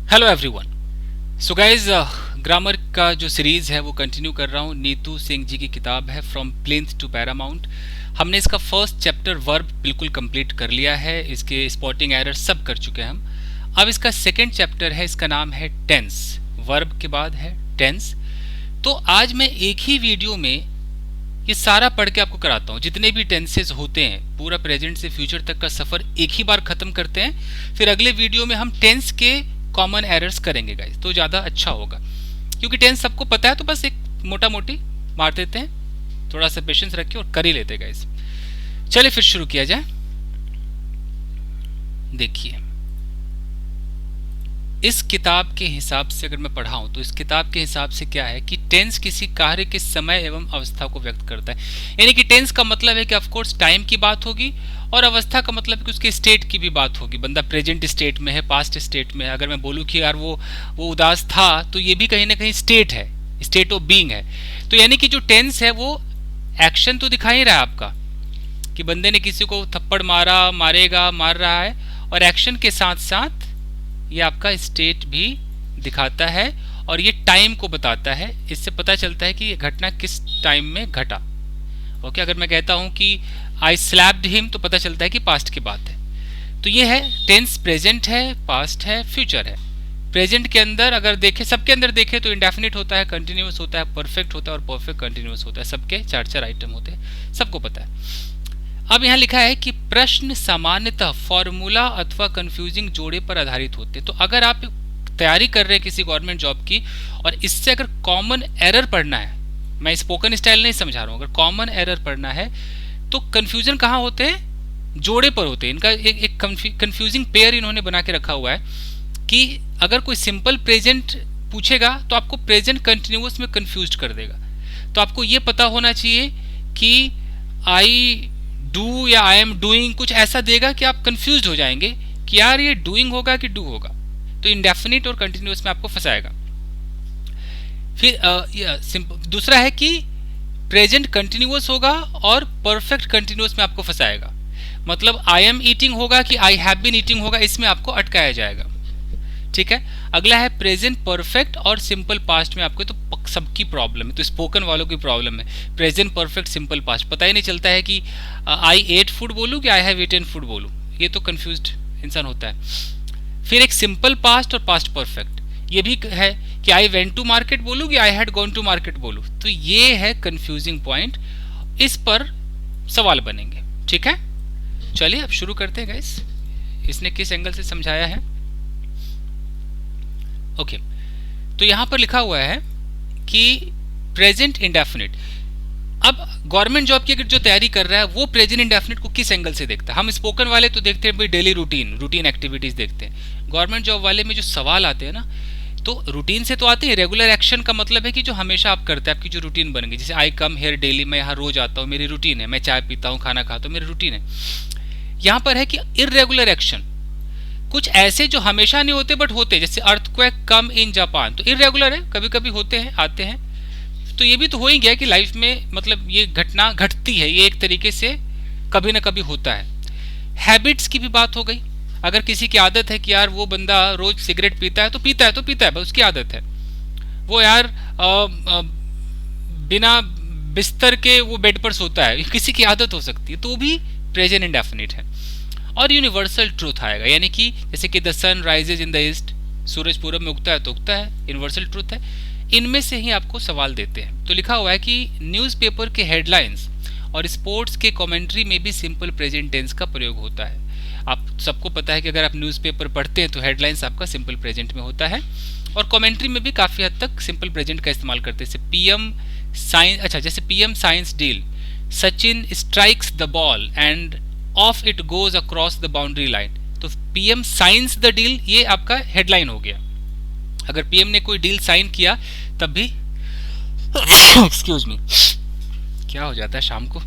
Hello everyone. So guys, grammar का जो series है वो कंटिन्यू कर रहा हूँ। नीतू सिंह जी की किताब है फ्रॉम प्लिंथ टू पैरामाउंट। हमने इसका फर्स्ट चैप्टर वर्ब बिल्कुल कंप्लीट कर लिया है, इसके स्पॉटिंग एरर सब कर चुके हैं हम। अब इसका सेकेंड चैप्टर है, इसका नाम है टेंस। वर्ब के बाद है टेंस। तो आज मैं एक ही वीडियो में ये सारा पढ़ के आपको कराता हूँ। जितने भी टेंसेस होते हैं, पूरा प्रेजेंट से फ्यूचर तक का सफर एक ही बार खत्म करते हैं। फिर अगले वीडियो में हम टेंस के कॉमन एरर्स करेंगे गाइस, तो ज़्यादा अच्छा होगा। क्योंकि टेंस सबको पता है, तो बस एक मोटा मोटी मार देते हैं। थोड़ा सा पेशेंस रखिए और कर ही लेते गाइस। चलिए फिर शुरू किया जाए। देखिए, इस किताब के हिसाब से अगर मैं पढ़ाऊं तो इस किताब के हिसाब से क्या है कि टेंस किसी कार्य के समय एवं अवस्था को व्यक्त करता है। यानी कि टेंस का मतलब है कि ऑफ कोर्स टाइम की बात होगी, और अवस्था का मतलब कि उसके स्टेट की भी बात होगी। बंदा प्रेजेंट स्टेट में है, पास्ट स्टेट में है। अगर मैं बोलूँ कि यार वो उदास था, तो ये भी कहीं ना कहीं स्टेट है, स्टेट ऑफ बीइंग है। तो यानी कि जो टेंस है वो एक्शन तो दिखा ही रहा है आपका, कि बंदे ने किसी को थप्पड़ मारा, मारेगा, मार रहा है, और एक्शन के साथ साथ ये आपका स्टेट भी दिखाता है और ये टाइम को बताता है। इससे पता चलता है कि ये घटना किस टाइम में घटा। ओके, अगर मैं कहता हूं कि आई स्लैप्ड हिम, तो पता चलता है कि पास्ट की बात है। तो ये है टेंस। प्रेजेंट है, पास्ट है, फ्यूचर है। प्रेजेंट के अंदर अगर देखें, सबके अंदर देखें तो इंडेफिनिट होता है, कंटिन्यूअस होता है, परफेक्ट होता है और परफेक्ट कंटिन्यूअस होता है। सबके चार चार आइटम होते हैं, सबको पता है। अब यहाँ लिखा है कि प्रश्न सामान्यतः फॉर्मूला अथवा कंफ्यूजिंग जोड़े पर आधारित होते हैं। तो अगर आप तैयारी कर रहे हैं किसी गवर्नमेंट जॉब की, और इससे अगर कॉमन एरर पढ़ना है, मैं स्पोकन स्टाइल नहीं समझा रहा हूँ, अगर कॉमन एरर पढ़ना है तो कंफ्यूजन कहाँ होते हैं? जोड़े पर होते हैं। इनका एक कंफ्यूजिंग पेयर इन्होंने बना के रखा हुआ है कि अगर कोई सिंपल प्रेजेंट पूछेगा तो आपको प्रेजेंट कंटिन्यूअस में कंफ्यूज कर देगा। तो आपको ये पता होना चाहिए कि आई डू या आई एम डूइंग कुछ ऐसा देगा कि आप कंफ्यूज हो जाएंगे कि यार ये डूइंग होगा कि डू होगा। तो इंडेफिनिट और कंटिन्यूअस में आपको फंसाएगा। फिर दूसरा है कि प्रेजेंट कंटिन्यूअस होगा और परफेक्ट कंटिन्यूअस में आपको फंसाएगा। मतलब आई एम ईटिंग होगा कि आई हैव बीन ईटिंग होगा, इसमें आपको अटकाया जाएगा। ठीक है। अगला है प्रेजेंट परफेक्ट और सिंपल पास्ट में आपको, तो सबकी प्रॉब्लम है, तो स्पोकन वालों की प्रॉब्लम है। प्रेजेंट परफेक्ट सिंपल पास्ट पता ही नहीं चलता है कि आई एट फूड बोलूँ कि आई हैव ईटन फूड बोलूँ, ये तो कंफ्यूज्ड इंसान होता है। फिर एक सिंपल पास्ट और पास्ट परफेक्ट, ये भी है कि आई वेंट टू मार्केट बोलूँ कि I had gone to market बोलूँ। तो ये है कंफ्यूजिंग पॉइंट, इस पर सवाल बनेंगे। ठीक है, चलिए अब शुरू करते हैं गाइस। इसने किस एंगल से समझाया है? ओके, तो यहां पर लिखा हुआ है कि प्रेजेंट इंडेफिनिट। अब गवर्नमेंट जॉब की अगर जो तैयारी कर रहा है वो प्रेजेंट इंडेफिनिट को किस एंगल से देखता है? हम स्पोकन वाले तो देखते हैं भाई डेली रूटीन एक्टिविटीज देखते हैं। गवर्नमेंट जॉब वाले में जो सवाल आते हैं ना, तो रूटीन से तो आते हैं। रेगुलर एक्शन का मतलब है कि जो हमेशा आप करते हैं, आपकी जो रूटीन बन गई। जैसे आई कम हेयर डेली, मैं यहाँ रोज आता हूँ, मेरी रूटीन है। मैं चाय पीता हूँ, खाना खाता हूँ, मेरी रूटीन है। यहाँ पर है कि इररेगुलर एक्शन, कुछ ऐसे जो हमेशा नहीं होते बट होते, जैसे अर्थक्वेक कम इन जापान, तो इरेगुलर है, कभी कभी होते हैं, आते हैं। तो ये भी तो हो ही गया कि लाइफ में मतलब ये घटना घटती है, ये एक तरीके से कभी ना कभी होता है। हैबिट्स की भी बात हो गई। अगर किसी की आदत है कि यार वो बंदा रोज सिगरेट पीता है, तो पीता है तो पीता है, उसकी आदत है। वो यार बिना बिस्तर के वो बेड पर सोता है, किसी की आदत हो सकती है, तो भी प्रेजेंट इंडेफिनिट है। और यूनिवर्सल ट्रूथ आएगा, यानी कि जैसे कि the sun rises in the east, सूरज पूरब में उगता है तो उगता है, यूनिवर्सल ट्रूथ है। इनमें से ही आपको सवाल देते हैं। तो लिखा हुआ है कि न्यूज़पेपर के हेडलाइंस और स्पोर्ट्स के कमेंट्री में भी सिंपल प्रेजेंट टेंस का प्रयोग होता है। आप सबको पता है कि अगर आप न्यूज़पेपर पढ़ते हैं तो हेडलाइंस आपका सिंपल प्रेजेंट में होता है, और कमेंट्री में भी काफ़ी हद तक सिंपल प्रेजेंट का इस्तेमाल करते हैं। जैसे पीएम साइंस, अच्छा जैसे PM science deal, Sachin strikes the ball end of it goes across the boundary line. तो पीएम साइंस द डील, ये आपका हेडलाइन हो गया। अगर पीएम ने कोई डील साइन किया तब भी एक्सक्यूज मी, क्या हो जाता है शाम को,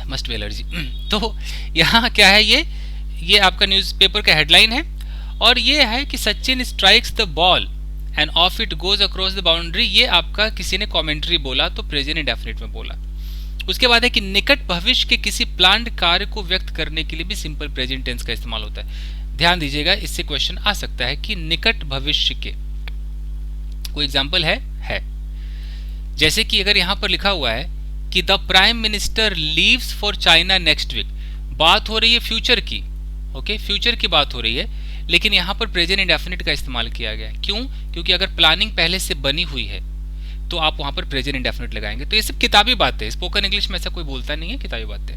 मस्ट बी एलर्जी। तो यहाँ क्या है, ये आपका न्यूज़पेपर का हेडलाइन है, और ये है कि Sachin strikes the ball end of it goes across the boundary, ये आपका किसी ने कमेंट्री बोला, तो प्रेजेंट इंडेफिनिट में बोला। उसके बाद है कि निकट भविष्य के किसी प्लान्ड कार्य को व्यक्त करने के लिए भी सिंपल प्रेजेंट टेंस का इस्तेमाल होता है। ध्यान दीजिएगा, इससे क्वेश्चन आ सकता है कि निकट भविष्य के कोई एग्जाम्पल है। जैसे कि अगर यहां पर लिखा हुआ है कि the prime minister leaves for China next week, बात हो रही है फ्यूचर की, ओके, फ्यूचर की बात हो रही है, लेकिन यहां पर प्रेजेंट इंडेफिनिट का इस्तेमाल किया गया है। क्यों? क्योंकि अगर प्लानिंग पहले से बनी हुई है तो आप वहां पर प्रेजेंट इंडेफिनिट लगाएंगे। तो ये सब किताबी बातें है, स्पोकन इंग्लिश में ऐसा कोई बोलता नहीं है, किताबी बातें।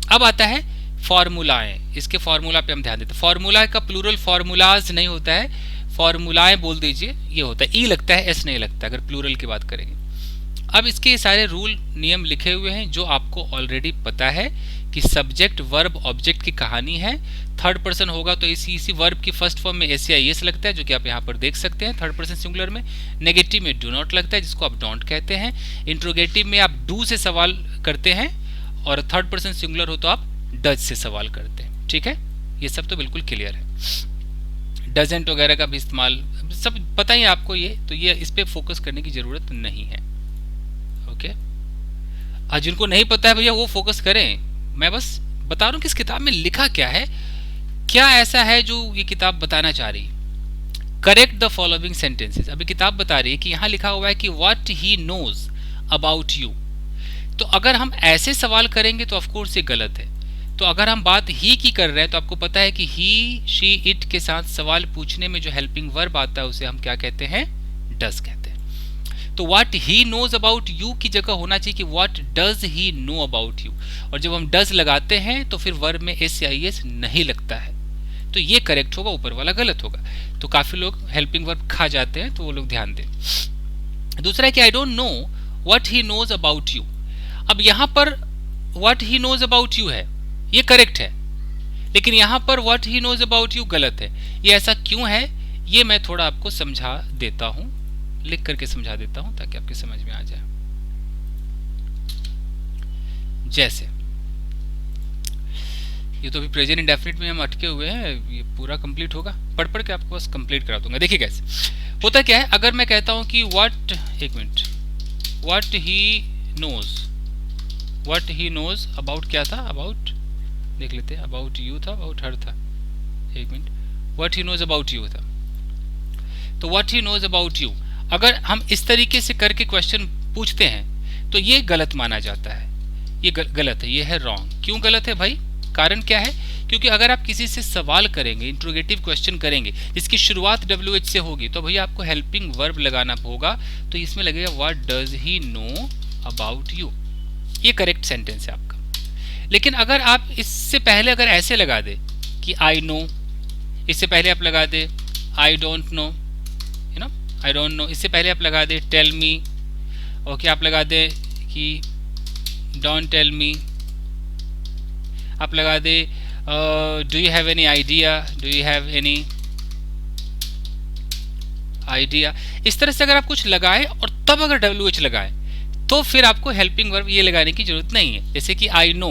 अब आता है फॉर्मूलाएं, इसके फॉर्मूला पे हम ध्यान देते हैं। फॉर्मूला का प्लूरल फॉर्मूलाज नहीं होता है, फॉर्मूलाएं बोल दीजिए, ये होता है, ई लगता है, एस नहीं लगता अगर प्लूरल की बात करेंगे। अब इसके सारे रूल नियम लिखे हुए हैं जो आपको ऑलरेडी पता है कि सब्जेक्ट वर्ब ऑब्जेक्ट की कहानी है। थर्ड पर्सन होगा तो इसी वर्ब की फर्स्ट फॉर्म में एस या एस लगता है, जो कि आप यहाँ पर देख सकते हैं थर्ड पर्सन सिंगुलर में। नेगेटिव में डू नॉट लगता है, जिसको आप डोंट कहते हैं। इंट्रोगेटिव में आप डू से सवाल करते हैं, और थर्ड पर्सन सिंगुलर हो तो आप डज से सवाल करते हैं। ठीक है, ये सब तो बिल्कुल क्लियर है। डजेंट वगैरह का भी इस्तेमाल सब पता ही आपको, ये इस पे फोकस करने की जरूरत नहीं है। ओके, जिनको नहीं पता है भैया वो फोकस करें, मैं बस बता रहा हूं कि इस किताब में लिखा क्या है, क्या ऐसा है जो ये किताब बताना चाह रही है। Correct the following sentences. अभी किताब बता रही है कि यहां लिखा हुआ है कि what he knows about you, तो अगर हम ऐसे सवाल करेंगे तो ऑफकोर्स ये गलत है। तो अगर हम बात ही की कर रहे हैं तो आपको पता है कि ही, शी, इट के साथ सवाल पूछने में जो हेल्पिंग वर्ब आता है उसे हम क्या कहते हैं, डज कहते हैं। तो what he knows about you की जगह होना चाहिए कि what does he know about you, और जब हम डज लगाते हैं तो फिर वर्ब में एस या एस नहीं लगता है, तो ये करेक्ट होगा, ऊपर वाला गलत होगा। तो काफी लोग हेल्पिंग वर्ब खा जाते हैं, तो वो लोग ध्यान दें। दूसरा है कि I don't know what he knows about you. अब यहां पर what he knows about you है, ये करेक्ट है, लेकिन यहां पर what he knows about you गलत है। ये ऐसा क्यों है, ये मैं थोड़ा आपको समझा देता हूं, लिख करके समझा देता हूं ताकि आपके समझ में आ जाए। जैसे ये तो अभी प्रेजेंट इंडेफिनिट में हम अटके हुए हैं, ये पूरा कंप्लीट होगा, पढ़ पढ़ के आपको बस कंप्लीट करा दूंगा। देखिए कैसे होता क्या है, अगर मैं कहता हूं कि व्हाट, एक minute, what he knows about क्या था, अबाउट देख लेते हैं, अबाउट यू था, अबाउट हर था, एक minute, what he knows about you था। तो what he knows about you अगर हम इस तरीके से करके क्वेश्चन पूछते हैं तो ये गलत माना जाता है, ये गलत है, ये है रॉन्ग। क्यों गलत है भाई, कारण क्या है, क्योंकि अगर आप किसी से सवाल करेंगे, इंट्रोगेटिव क्वेश्चन करेंगे जिसकी शुरुआत WH से होगी, तो भैया आपको हेल्पिंग वर्ब लगाना होगा, तो इसमें लगेगा what does he know about you, ये करेक्ट सेंटेंस है आपका। लेकिन अगर आप इससे पहले अगर ऐसे लगा दे कि आई नो, इससे पहले आप लगा दे I don't know, you know, I don't know, इससे पहले आप लगा दे टेल मी, ओके, आप लगा दे कि डोंट टेल मी, आप लगा they do you have any idea, do you have any idea. इस तरह से अगर आप कुछ लगाए और तब अगर WH लगाए तो फिर आपको हेल्पिंग वर्ब ये लगाने की जरूरत नहीं है। जैसे कि आई नो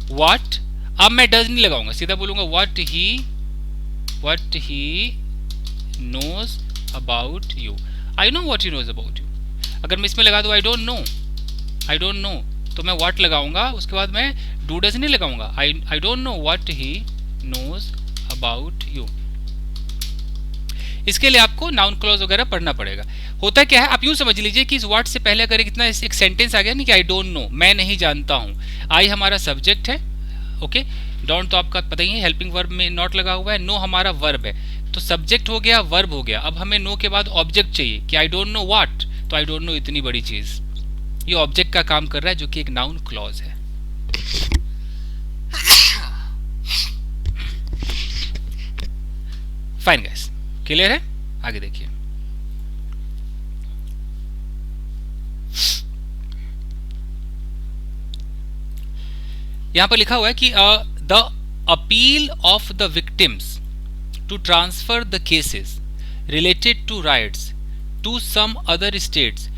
व्हाट, अब मैं डज नहीं लगाऊंगा, सीधा बोलूंगा what he knows about you, I know what he knows about you. अगर मैं इसमें लगा दूं आई डोंट नो तो मैं व्हाट लगाऊंगा, उसके बाद मैं डू डज नहीं लगाऊंगा, I don't know what he knows about you. इसके लिए आपको नाउन क्लॉज वगैरह पढ़ना पड़ेगा। होता क्या है, आप यूं समझ लीजिए कि इस व्हाट से पहले अगर कितना एक सेंटेंस आ गया नहीं कि आई डोंट नो, मैं नहीं जानता हूं, आई हमारा सब्जेक्ट है, ओके, डोंट तो आपका पता ही है हेल्पिंग वर्ब में नॉट लगा हुआ है, नो हमारा वर्ब है, तो सब्जेक्ट हो गया, वर्ब हो गया। अब हमें नो के बाद ऑब्जेक्ट चाहिए कि आई डोंट नो व्हाट, तो आई डोंट नो इतनी बड़ी चीज, ये ऑब्जेक्ट का काम कर रहा है जो कि एक नाउन क्लॉज है। फाइन गाइस, क्लियर है, आगे देखिए। यहां पर लिखा हुआ है कि the appeal of the victims to transfer the cases related to rights to some other states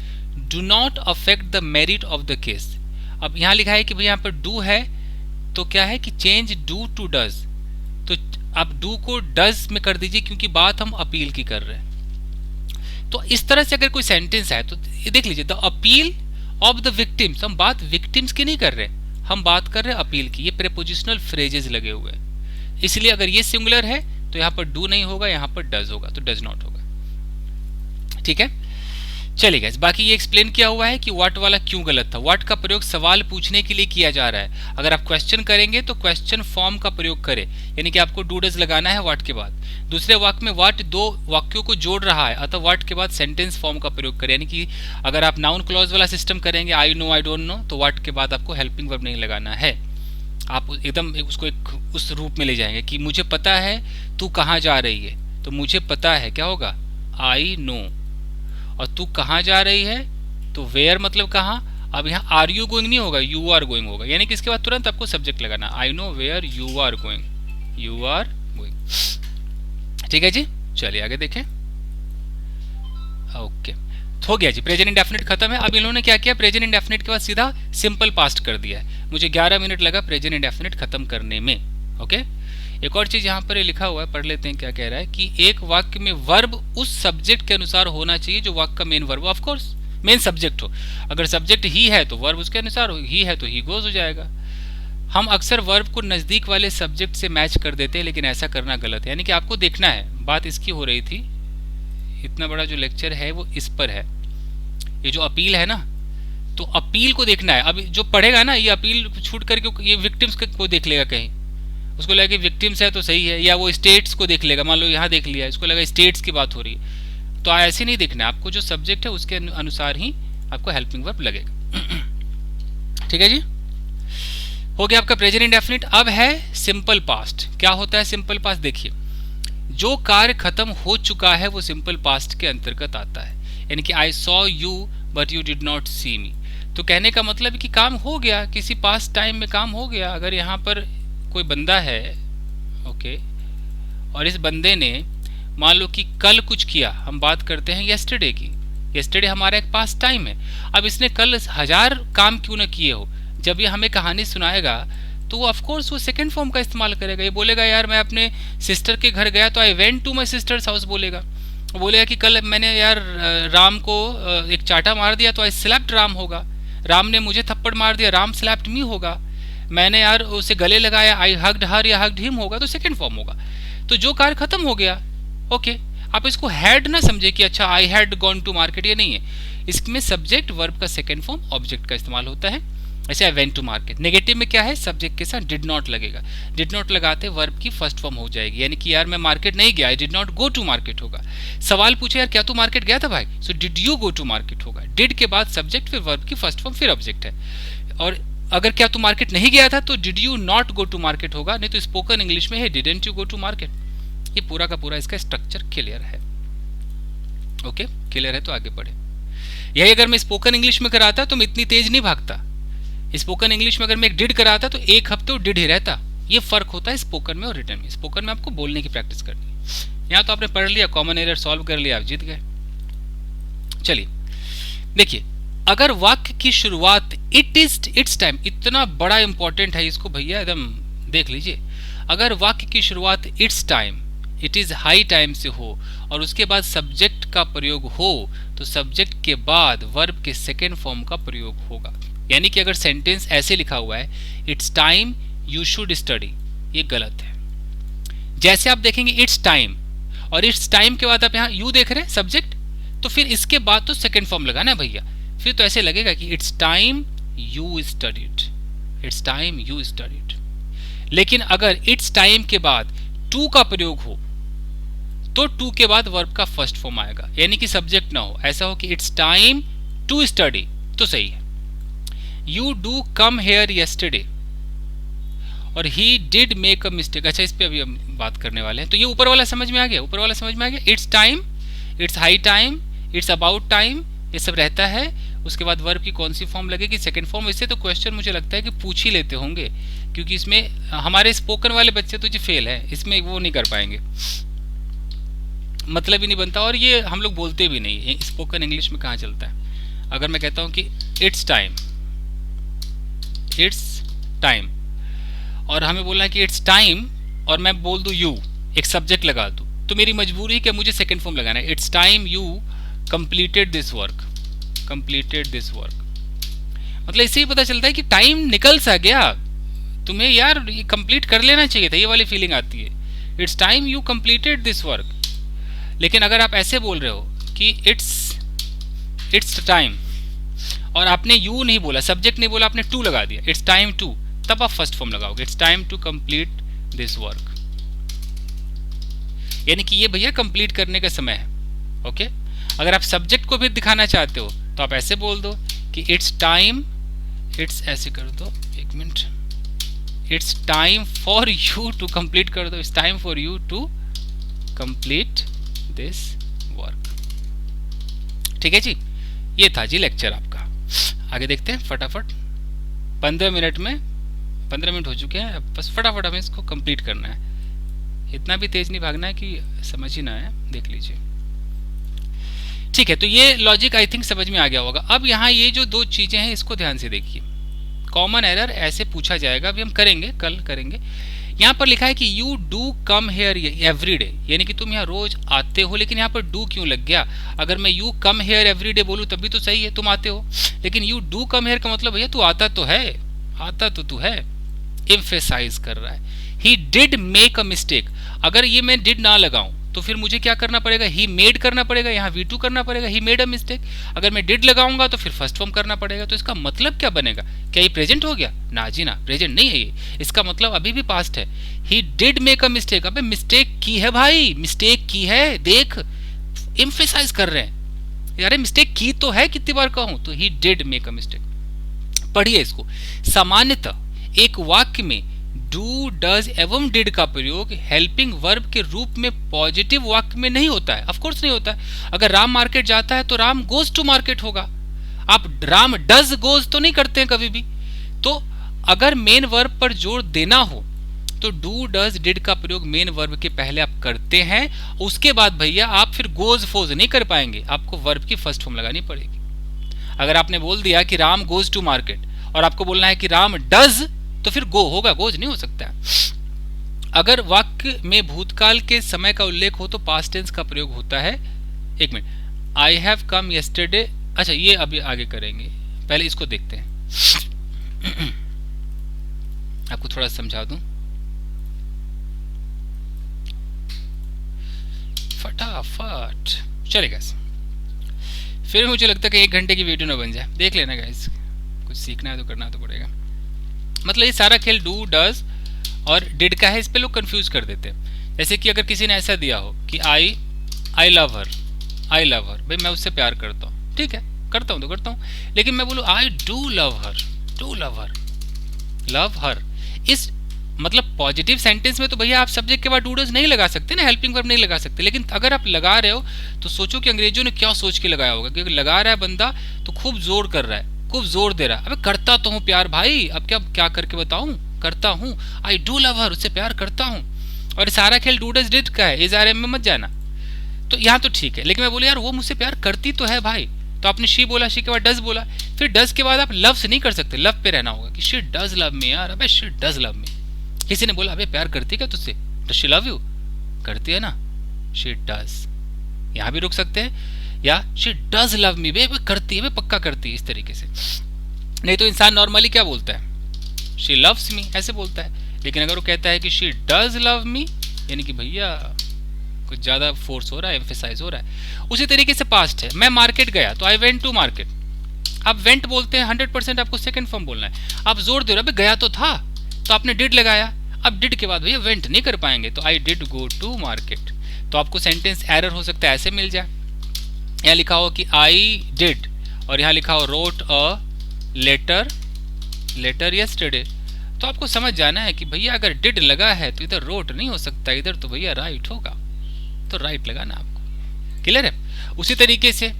do not affect the merit of the case. अब यहां लिखा है कि भाई यहां पर डू है तो क्या है कि चेंज डू टू डज, तो आप डू को डज में कर दीजिए क्योंकि बात हम अपील की कर रहे हैं। तो इस तरह से अगर कोई सेंटेंस है तो देख लीजिए, the appeal of the victims, हम बात विक्टिम्स की नहीं कर रहे, हम बात कर रहे हैं अपील की। ये प्रेपोजिशनल फ्रेजेस लगे हुए हैं, इसलिए अगर ये सिंगुलर है तो यहाँ पर डू नहीं होगा, यहाँ पर डज होगा, तो डज नॉट होगा। ठीक है, चलिए गाइस, बाकी ये एक्सप्लेन किया हुआ है कि व्हाट वाला क्यों गलत था। व्हाट का प्रयोग सवाल पूछने के लिए किया जा रहा है। अगर आप क्वेश्चन करेंगे तो क्वेश्चन फॉर्म का प्रयोग करें, यानी कि आपको डू डज लगाना है व्हाट के बाद। दूसरे वाक्य में व्हाट दो वाक्यों को जोड़ रहा है, अतः व्हाट के बाद सेंटेंस फॉर्म का प्रयोग करें, यानी कि अगर आप नाउन क्लॉज वाला सिस्टम करेंगे, I know I don't no, तो व्हाट के बाद आपको हेल्पिंग वर्ब नहीं लगाना है। आप एकदम उसको एक उस रूप में ले जाएंगे कि मुझे पता है तू कहाँ जा रही है, तो मुझे पता है क्या होगा, आई नो। और तू कहाँ जा रही है, तो वेयर मतलब कहाँ। अब यहाँ आर यू गोइंग नहीं होगा, यू आर गोइंग होगा, यानी कि इसके बाद तुरंत आपको सब्जेक्ट लगाना, I know where you are going, you are going. ठीक है जी, चलिए आगे देखें। ओके, हो गया जी, प्रेजेंट इंडेफिनिट खत्म है। अब इन लोगों ने क्या किया, प्रेजेंट इंडेफिनिट के बाद सीधा सिंपल पास्ट कर दिया है। मुझे 11 मिनट लगा प्रेजेंट इंडेफिनिट खत्म करने में। ओके, एक और चीज यहाँ पर लिखा हुआ है, पढ़ लेते हैं क्या कह रहा है कि एक वाक्य में वर्ब उस सब्जेक्ट के अनुसार होना चाहिए जो वाक्य का main verb, of course main subject हो। अगर सब्जेक्ट ही है तो वर्ब उसके अनुसार हो, ही है तो ही गोज हो जाएगा। हम अक्सर वर्ब को नजदीक वाले सब्जेक्ट से मैच कर देते हैं, लेकिन ऐसा करना गलत है। यानी कि आपको देखना है, बात इसकी हो रही थी, इतना बड़ा जो लेक्चर है वो इस पर है, ये जो अपील है ना, तो अपील को देखना है। अब जो पढ़ेगा ना, ये अपील छूट करके ये विक्टिम्स को देख लेगा, कहीं उसको लगा कि विक्टिम्स है तो सही है, या वो स्टेट्स को देख लेगा, मान लो यहाँ देख लिया, इसको लगा स्टेट्स की बात हो रही है। तो ऐसे नहीं देखना है, आपको जो सब्जेक्ट है उसके अनुसार ही आपको हेल्पिंग वर्ब लगेगा। ठीक है जी, हो गया आपका प्रेजेंट इंडेफिनिट। अब है सिंपल पास्ट। क्या होता है सिंपल पास्ट, देखिए, जो कार्य खत्म हो चुका है वो सिंपल पास्ट के अंतर्गत आता है। यानी कि I saw you but you did not see me, तो कहने का मतलब है कि काम हो गया, किसी पास्ट टाइम में काम हो गया। अगर यहाँ पर कोई बंदा है, ओके, और इस बंदे ने मान लो कि कल कुछ किया, हम बात करते हैं येस्टरडे की, येस्टरडे हमारा एक पास्ट टाइम है। अब इसने कल 1000 काम क्यों न किए हो, जब ये हमें कहानी सुनाएगा तो वो ऑफकोर्स वो सेकेंड फॉर्म का इस्तेमाल करेगा। ये बोलेगा यार मैं अपने सिस्टर के घर गया तो I went to my sister's house, बोलेगा कि कल मैंने यार राम को एक चाटा मार दिया तो आई स्लैप्ड राम होगा, राम ने मुझे थप्पड़ मार दिया, राम स्लैप्ड मी होगा, मैंने यार उसे गले लगाया, आई हग्ड हर या हग्ड हिम होगा, तो सेकंड फॉर्म होगा। तो जो कार्य खत्म हो गया, ओके, आप इसको हैड ना समझे कि अच्छा I had gone to market, ये नहीं है। इसमें सब्जेक्ट वर्ब का सेकंड फॉर्म ऑब्जेक्ट का इस्तेमाल होता है। ऐसे I went to market, negative में क्या है, सब्जेक्ट के साथ डिड नॉट लगेगा, डिड नॉट लगाते वर्ब की फर्स्ट फॉर्म हो जाएगी, यानी कि यार मैं मार्केट नहीं गया, I did not go to market होगा। सवाल पूछे यार क्या तू मार्केट गया था भाई, so did you go to market होगा। डिड के बाद सब्जेक्ट, फिर वर्ब की फर्स्ट फॉर्म, फिर ऑब्जेक्ट है। और अगर क्या तू मार्केट नहीं गया था तो did you not go to market होगा, नहीं तो स्पोकन इंग्लिश में है didn't you go to market. ये पूरा का पूरा इसका स्ट्रक्चर क्लियर है। ओके, क्लियर है तो आगे बढ़े। यही अगर मैं स्पोकन इंग्लिश में कराता तो मैं इतनी तेज नहीं भागता। स्पोकन इंग्लिश में अगर मैं एक डिड कराता तो एक हफ्ते वो डिड ही रहता। ये फर्क होता है स्पोकन में और रिटन में। स्पोकन में आपको बोलने की प्रैक्टिस करनी है, यहाँ तो आपने पढ़ लिया, कॉमन एरर सॉल्व कर लिया, आप जीत गए। चलिए देखिए, अगर वाक्य की शुरुआत इट इज इट्स टाइम, इतना बड़ा इंपॉर्टेंट है इसको भैया एकदम देख लीजिए। अगर वाक्य की शुरुआत it's time, it is high time से हो और उसके बाद सब्जेक्ट का प्रयोग हो, तो सब्जेक्ट के बाद वर्ब के सेकेंड फॉर्म का प्रयोग होगा। यानी कि अगर सेंटेंस ऐसे लिखा हुआ है it's time you should study, ये गलत है। जैसे आप देखेंगे इट्स टाइम और इट्स टाइम के बाद आप यहाँ यू देख रहे हैं सब्जेक्ट, तो फिर इसके बाद तो सेकेंड फॉर्म लगाना है भैया। फिर तो ऐसे लगेगा कि it's time you studied, it's time you studied. लेकिन अगर इट्स टाइम के बाद टू का प्रयोग हो तो टू के बाद वर्ब का फर्स्ट फॉर्म आएगा, यानी कि सब्जेक्ट ना हो, ऐसा हो कि इट्स टाइम टू स्टडी, तो सही है। You do come here yesterday और he did make a mistake. अच्छा, इस पे अभी हम बात करने वाले हैं। तो ये ऊपर वाला समझ में आ गया, ऊपर वाला समझ में आ गया। It's time, it's high time, it's about time, ये सब रहता है। उसके बाद वर्ब की कौन सी फॉर्म लगेगी, सेकंड फॉर्म। इससे तो क्वेश्चन मुझे लगता है कि पूछ ही लेते होंगे, क्योंकि इसमें हमारे स्पोकन वाले बच्चे तो जी फेल है, इसमें वो नहीं कर पाएंगे, मतलब ही नहीं बनता। और ये हम लोग बोलते भी नहीं, स्पोकन इंग्लिश में कहाँ चलता है। अगर मैं कहता हूँ कि इट्स टाइम, इट्स टाइम, और हमें बोलना है कि इट्स टाइम, और मैं बोल दूं यू, एक सब्जेक्ट लगा दूं, तो मेरी मजबूरी है कि मुझे सेकंड फॉर्म लगाना है। It's time you completed this work, completed this work, मतलब इससे ही पता चलता है कि टाइम निकल सा गया, तुम्हें यार ये कंप्लीट कर लेना चाहिए था, ये वाली फीलिंग आती है, it's time you completed this work. लेकिन अगर आप ऐसे बोल रहे हो कि इट्स टाइम, और आपने यू नहीं बोला, सब्जेक्ट नहीं बोला, आपने टू लगा दिया, इट्स टाइम टू, तब आप फर्स्ट फॉर्म लगाओगे, it's time to complete this work, यानी कि ये भैया कंप्लीट करने का समय है। ओके, अगर आप सब्जेक्ट को भी दिखाना चाहते हो तो आप ऐसे बोल दो कि इट्स टाइम, इट्स ऐसे कर दो, एक minute, it's time for you to complete कर दो, it's time for you to complete this work. ठीक है जी, ये था जी लेक्चर आपका। आगे देखते हैं फटाफट, 15 मिनट में, 15 मिनट हो चुके हैं, अब बस फटाफट हमें इसको कंप्लीट करना है, इतना भी तेज नहीं भागना है कि समझ ही ना आए, देख लीजिए। ठीक है, तो ये लॉजिक आई थिंक समझ में आ गया होगा। अब यहाँ ये जो दो चीजें हैं इसको ध्यान से देखिए, कॉमन एरर ऐसे पूछा जाएगा, अभी हम करेंगे, कल करेंगे। यहाँ पर लिखा है कि you do come hair every day, यानी कि तुम यहाँ रोज आते हो, लेकिन यहाँ पर डू क्यों लग गया? अगर मैं you come here every day बोलूँ तभी तो सही है, तुम आते हो, लेकिन यू डू कम हेयर का मतलब भैया तू आता तो है, आता तो तू है, एम्फेसाइज कर रहा है। ही डिड मेक अ मिस्टेक, अगर ये मैं डिड ना लगाऊं तो फिर मुझे क्या करना पड़ेगा, ही मेड करना पड़ेगा, यहाँ V2 करना पड़ेगा, ही मेड अ मिस्टेक। अगर मैं डिड लगाऊंगा तो फिर फर्स्ट फॉर्म करना पड़ेगा, तो इसका मतलब क्या बनेगा? क्या ये प्रेजेंट हो गया? ना जी ना, प्रेजेंट नहीं है ये, इसका मतलब अभी भी पास्ट है। ही डिड मेक अ मिस्टेक, अबे मिस्टेक की है भाई, मिस्टेक की है, देख एम्फेसाइज कर रहे हैं, यार मिस्टेक की तो है, कितनी बार कहूं, तो ही डिड मेक अ मिस्टेक। पढ़िए इसको, सामान्यतः एक वाक्य में डू, डज एवं डिड का प्रयोग हेल्पिंग वर्ब के रूप में पॉजिटिव वाक्य में नहीं होता है, ऑफ कोर्स नहीं होता है। अगर राम मार्केट जाता है तो राम गोज टू मार्केट होगा, आप राम डज गोज तो नहीं करते हैं कभी भी। तो अगर मेन वर्ब पर जोर देना हो तो डू, डज, डिड का प्रयोग मेन वर्ब के पहले आप करते हैं, उसके बाद भैया आप फिर गोज फोज नहीं कर पाएंगे, आपको वर्ब की फर्स्ट फॉर्म लगानी पड़ेगी। अगर आपने बोल दिया कि राम गोज टू मार्केट और आपको बोलना है कि राम डज, तो फिर गो होगा, गोज नहीं हो सकता। अगर वाक्य में भूतकाल के समय का उल्लेख हो तो पास्ट टेंस का प्रयोग होता है। एक minute, I have come yesterday, अच्छा ये अभी आगे करेंगे, पहले इसको देखते हैं। आपको थोड़ा समझा दूं फटाफट, चलेगा। फिर मुझे लगता है कि 1 घंटे की वीडियो ना बन जाए, देख लेना गाइस, कुछ सीखना है तो करना तो पड़ेगा। मतलब ये सारा खेल डू, डज और डिड का है, इस पे लोग कंफ्यूज कर देते हैं। जैसे कि अगर किसी ने ऐसा दिया हो कि I love her, I love हर, भाई मैं उससे प्यार करता हूँ, ठीक है करता हूँ तो करता हूँ, लेकिन मैं बोलूँ I do love her, do love her, love हर, इस मतलब पॉजिटिव सेंटेंस में तो भैया आप सब्जेक्ट के बाद डू डज नहीं लगा सकते ना, हेल्पिंग वर्ब नहीं लगा सकते। लेकिन अगर आप लगा रहे हो तो सोचो कि अंग्रेजों ने क्या सोच के लगाया होगा, क्योंकि लगा रहा है बंदा तो खूब जोर कर रहा है, खूब जोर दे रहा है, अबे करता तो हूँ प्यार भाई, अब क्या करके बताऊं, करता हूँ, आई डू लव हर, उससे प्यार करता हूँ। और सारा खेल डू डज डिड का है, इस आर एम में मत जाना। तो यहाँ तो ठीक है, लेकिन मैं बोले यार वो मुझसे प्यार करती तो है भाई, तो आपने शी बोला, शी के बाद डज बोला, फिर डज के बाद आप लव से नहीं कर सकते, लव पे रहना होगा कि शी डज लव मी, यार अबे शी डज लव मी। किसी ने बोला अबे प्यार करती क्या तुझसे, डज शी लव यू, करती है ना, शी डज, यहाँ भी रुक सकते हैं, या शी डज लव मी, बे करती है, बे पक्का करती है, इस तरीके से। नहीं तो इंसान नॉर्मली क्या बोलता है, शी लव्स मी ऐसे बोलता है। लेकिन अगर वो कहता है कि शी डज लव मी, यानी कि भैया कुछ ज्यादा फोर्स हो रहा है, एम्फेसाइज हो रहा है। उसी तरीके से पास्ट है, मैं मार्केट गया तो आई वेंट टू मार्केट, आप वेंट बोलते हैं 100% आपको सेकंड फॉर्म बोलना है, आप जोर दे रहे हो गया तो था, तो आपने डिड लगाया, अब डिड के बाद भैया वेंट नहीं कर पाएंगे, तो I did go to market, तो आपको सेंटेंस एरर हो सकता है ऐसे मिल जाए, यहाँ लिखा हो कि आई डिड और यहाँ लिखा हो रोट अ लेटर यस्टरडे, तो आपको समझ जाना है कि भैया अगर डिड लगा है तो इधर रोट नहीं हो सकता, इधर तो भैया राइट होगा, तो राइट लगाना आपको। क्लियर है? उसी तरीके से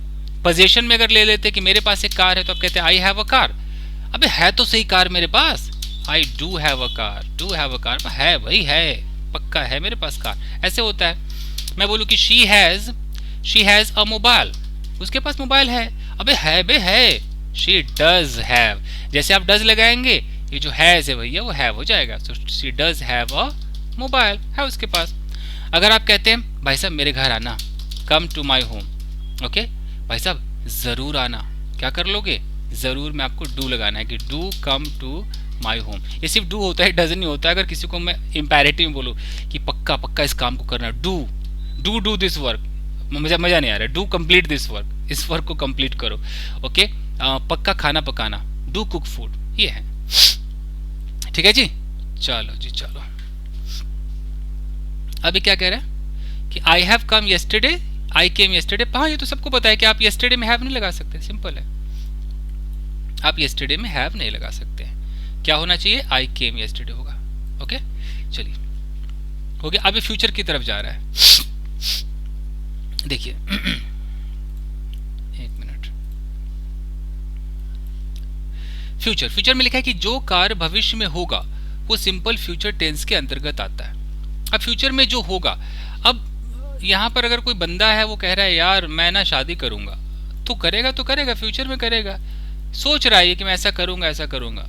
पोजीशन में अगर ले लेते कि मेरे पास एक कार है तो आप कहते हैं आई हैव अ कार, अबे है तो सही कार मेरे पास, I do have a car, do have a car, है भाई है, पक्का है मेरे पास कार, ऐसे होता है। मैं बोलूँ कि शी हैज अ मोबाइल, उसके पास मोबाइल है, अबे है बे है, शी डज हैव, जैसे आप डज लगाएंगे ये जो हैज है भैया वो हैव हो जाएगा, तो she does have a mobile, है उसके पास। अगर आप कहते हैं भाई साहब मेरे घर आना, come to my home, okay भाई साहब जरूर आना, क्या कर लोगे, जरूर में आपको डू लगाना है कि do come to my home. ये सिर्फ डू होता है, डजन नहीं होता है। अगर किसी को मैं इम्पेरेटिव में बोलूँ कि पक्का पक्का इस काम को करना, do do do this work, मुझे मजा नहीं आ रहा है, डू कंप्लीट दिस वर्क, इस वर्क को कंप्लीट करो। ओके, पक्का खाना पकाना, डू कुक फूड, ये है। ठीक है जी, चलो जी चलो। अभी क्या कह रहा है कि I have come yesterday, I came yesterday. हाँ, ये तो सबको पता है कि आप येस्टरडे में हैव नहीं लगा सकते, सिंपल है। आप येस्टरडे में हैव नहीं लगा सकते। क्या होना चाहिए, आई केम येस्टरडे होगा। ओके, चलिए हो गया। अभी फ्यूचर की तरफ जा रहा है, देखिए एक मिनट। फ्यूचर, फ्यूचर में लिखा है कि जो कार्य भविष्य में होगा वो सिंपल फ्यूचर टेंस के अंतर्गत आता है। अब फ्यूचर में जो होगा, अब यहां पर अगर कोई बंदा है वो कह रहा है यार मैं ना शादी करूंगा, तो करेगा, फ्यूचर में करेगा। सोच रहा है कि मैं ऐसा करूंगा ऐसा करूंगा।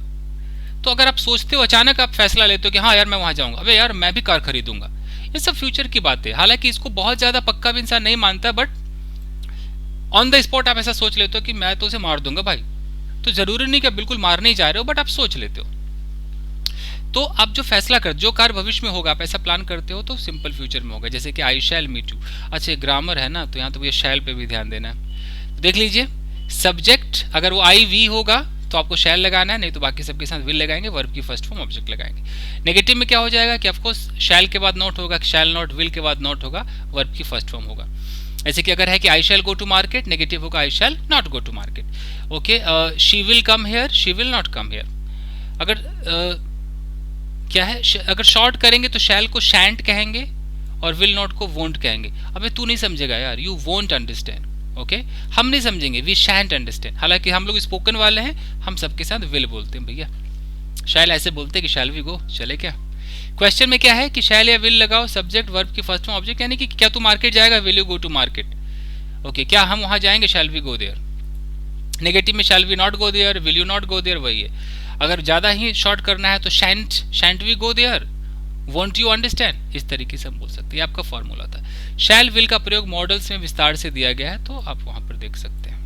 तो अगर आप सोचते हो, अचानक आप फैसला लेते हो कि हाँ यार मैं वहां जाऊंगा, अबे यार मैं भी कार खरीदूंगा, ये सब फ्यूचर की बात है। हालांकि इसको बहुत ज्यादा पक्का भी इंसान नहीं मानता, बट ऑन द स्पॉट आप ऐसा सोच लेते हो कि मैं तो उसे मार दूंगा भाई। तो जरूरी नहीं कि आप बिल्कुल मारने ही जा रहे हो, बट आप सोच लेते हो। तो आप जो फैसला कर, जो कार्य भविष्य में होगा, आप ऐसा प्लान करते हो तो सिंपल फ्यूचर में होगा। जैसे कि आई शैल मीट यू। अच्छा, ग्रामर है ना, तो यहाँ तो ये शैल पे भी ध्यान देना है। देख लीजिए, सब्जेक्ट अगर वो आई वी होगा तो आपको शैल लगाना है, नहीं तो बाकी सबके साथ विल लगाएंगे, वर्ब की फर्स्ट फॉर्म ऑब्जेक्ट लगाएंगे। नेगेटिव में क्या हो जाएगा कि ऑफकोर्स शैल के बाद नॉट होगा, शैल नॉट, विल के बाद नॉट होगा, वर्ब की फर्स्ट फॉर्म होगा। ऐसे कि अगर है कि I shall go to market, negative होगा I shall not go to market. Okay, she will come here, she will not come here. अगर क्या है, अगर शॉर्ट करेंगे तो शैल को शैंट कहेंगे और विल नॉट को वोंट कहेंगे। अबे तू नहीं समझेगा यार, यू वोंट अंडरस्टैंड। ओके, हम नहीं समझेंगे, वी शैंट अंडरस्टैंड। हालांकि हम लोग स्पोकन वाले हैं, हम सबके साथ विल बोलते हैं भैया। शैल ऐसे बोलते हैं कि शैल वी गो, चले क्या। क्वेश्चन में क्या है कि शैल या विल लगाओ, सब्जेक्ट वर्ब की फर्स्ट फॉर्म ऑब्जेक्ट, यानी कि क्या तू मार्केट जाएगा, will you go to market. Okay, क्या हम वहां जाएंगे, shall we go there. Negative में shall we not go there, will you not go there, वही है। अगर ज्यादा ही शॉर्ट करना है तो shan't, shan't we go there, won't you understand, इस तरीके से हम बोल सकते हैं। आपका फॉर्मूला था। शैल विल का प्रयोग मॉडल्स में विस्तार से दिया गया है, तो आप वहां पर देख सकते हैं।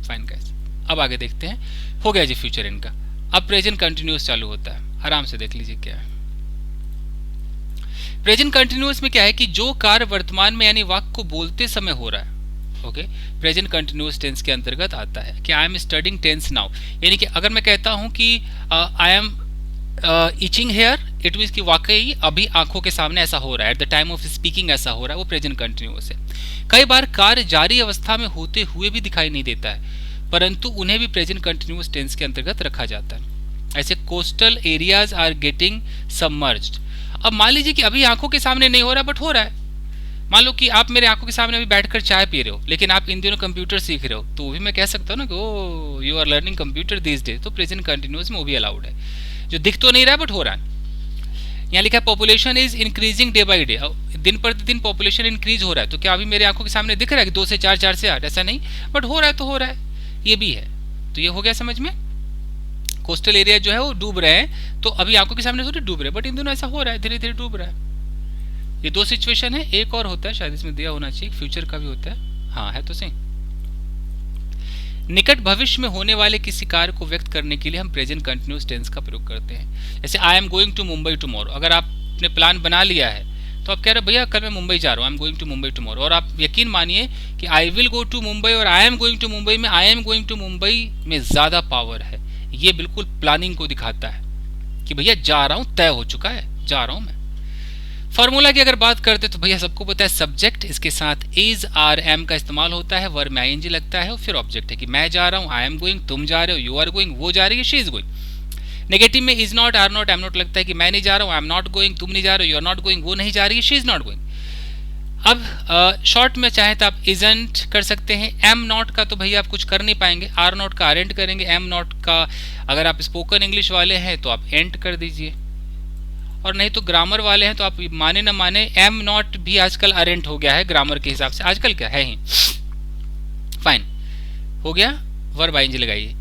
फाइन गाइस, अब आगे देखते हैं। हो गया जी फ्यूचर इनका। अब प्रेजेंट कंटिन्यूअस चालू होता है, आराम से देख लीजिए क्या है। प्रेजेंट कंटिन्यूअस में क्या है कि जो कार्य वर्तमान में यानी वाक्य को बोलते समय हो रहा है, ओके, प्रेजेंट कंटिन्यूअस टेंस के अंतर्गत आता है। कि I am studying tense now, यानी कि अगर मैं कहता हूं कि I am itching here, it means कि वाकई अभी आंखों के सामने ऐसा हो रहा है, at the time of speaking ऐसा हो रहा है, वो प्रेजेंट कंटिन्यूअस है। कई बार कार्य जारी अवस्था में होते हुए भी दिखाई नहीं देता है, परंतु उन्हें भी प्रेजेंट कंटिन्यूअस टेंस के अंतर्गत रखा जाता है। ऐसे coastal areas are getting submerged. अब मान लीजिए कि अभी आंखों के सामने नहीं हो रहा, बट हो रहा है। मान लो कि आप मेरे आंखों के सामने अभी बैठकर चाय पी रहे हो, लेकिन आप इन दिनों कंप्यूटर सीख रहे हो, तो वो भी मैं कह सकता हूँ ना कि oh you are learning computer this day, तो प्रेजेंट कंटिन्यूअस में वो भी अलाउड है। जो दिख तो नहीं रहा है बट हो रहा है। यहाँ लिखा है population is increasing day by day, दिन प्रतिदिन पॉपुलेशन इंक्रीज हो रहा है। तो क्या अभी मेरे आंखों के सामने दिख रहा है कि 2 से 4, 4 से 8, ऐसा नहीं, बट हो रहा है तो हो रहा है, ये भी है। तो ये हो गया समझ में। कोस्टल एरिया जो है वो डूब रहे हैं, तो अभी आंखों के सामने थोड़ी डूब रहे हैं, बट इन दोनों ऐसा हो रहा है, धीरे धीरे डूब रहा है। ये 2 सिचुएशन है, एक और होता है शायद इसमें दिया होना चाहिए, फ्यूचर का भी होता है। हाँ है तो सही। निकट भविष्य में होने वाले किसी कार्य को व्यक्त करने के लिए हम प्रेजेंट कंटिन्यूअस टेंस का प्रयोग करते हैं। जैसे I am going to Mumbai tomorrow, अगर आपने प्लान बना लिया है तो आप कह रहे भैया कल मैं मुंबई जा रहा हूँ, I am going to Mumbai tomorrow, और आप यकीन मानिए कि I will go to Mumbai और I am going to Mumbai में I am going to Mumbai में ज्यादा पावर है। ये बिल्कुल प्लानिंग को दिखाता है कि भैया जा रहा हूं, तय हो चुका है, जा रहा हूं मैं। फॉर्मूला की अगर बात करते तो भैया सबको पता है, सब्जेक्ट इसके साथ इज आर एम का इस्तेमाल होता है, वर्ब में आईएनजी लगता है, और फिर ऑब्जेक्ट है कि मैं जा रहा हूं, आई एम गोइंग, तुम जा रहे हो, यू आर गोइंग, वो जा रही है, शी इज गोइंग। नेगेटिव में is not, are not, am not लगता है कि मैं नहीं जा रहा हूं, आई एम नॉट गोइंग, तुम नहीं जा रहे हो, यू आर नॉट गोइंग, वो नहीं जा रही है, शी इज नॉट गोइंग। अब शॉर्ट में चाहे तो आप इजंट कर सकते हैं। एम नॉट का तो भैया आप कुछ कर नहीं पाएंगे, आर नॉट का आरेंट करेंगे, एम नॉट का अगर आप स्पोकन इंग्लिश वाले हैं तो आप एंट कर दीजिए, और नहीं तो ग्रामर वाले हैं तो आप माने ना माने एम नॉट भी आजकल अरेंट हो गया है ग्रामर के हिसाब से, आजकल क्या है ही। फाइन हो गया, वर्ब आईएनजी लगाइए।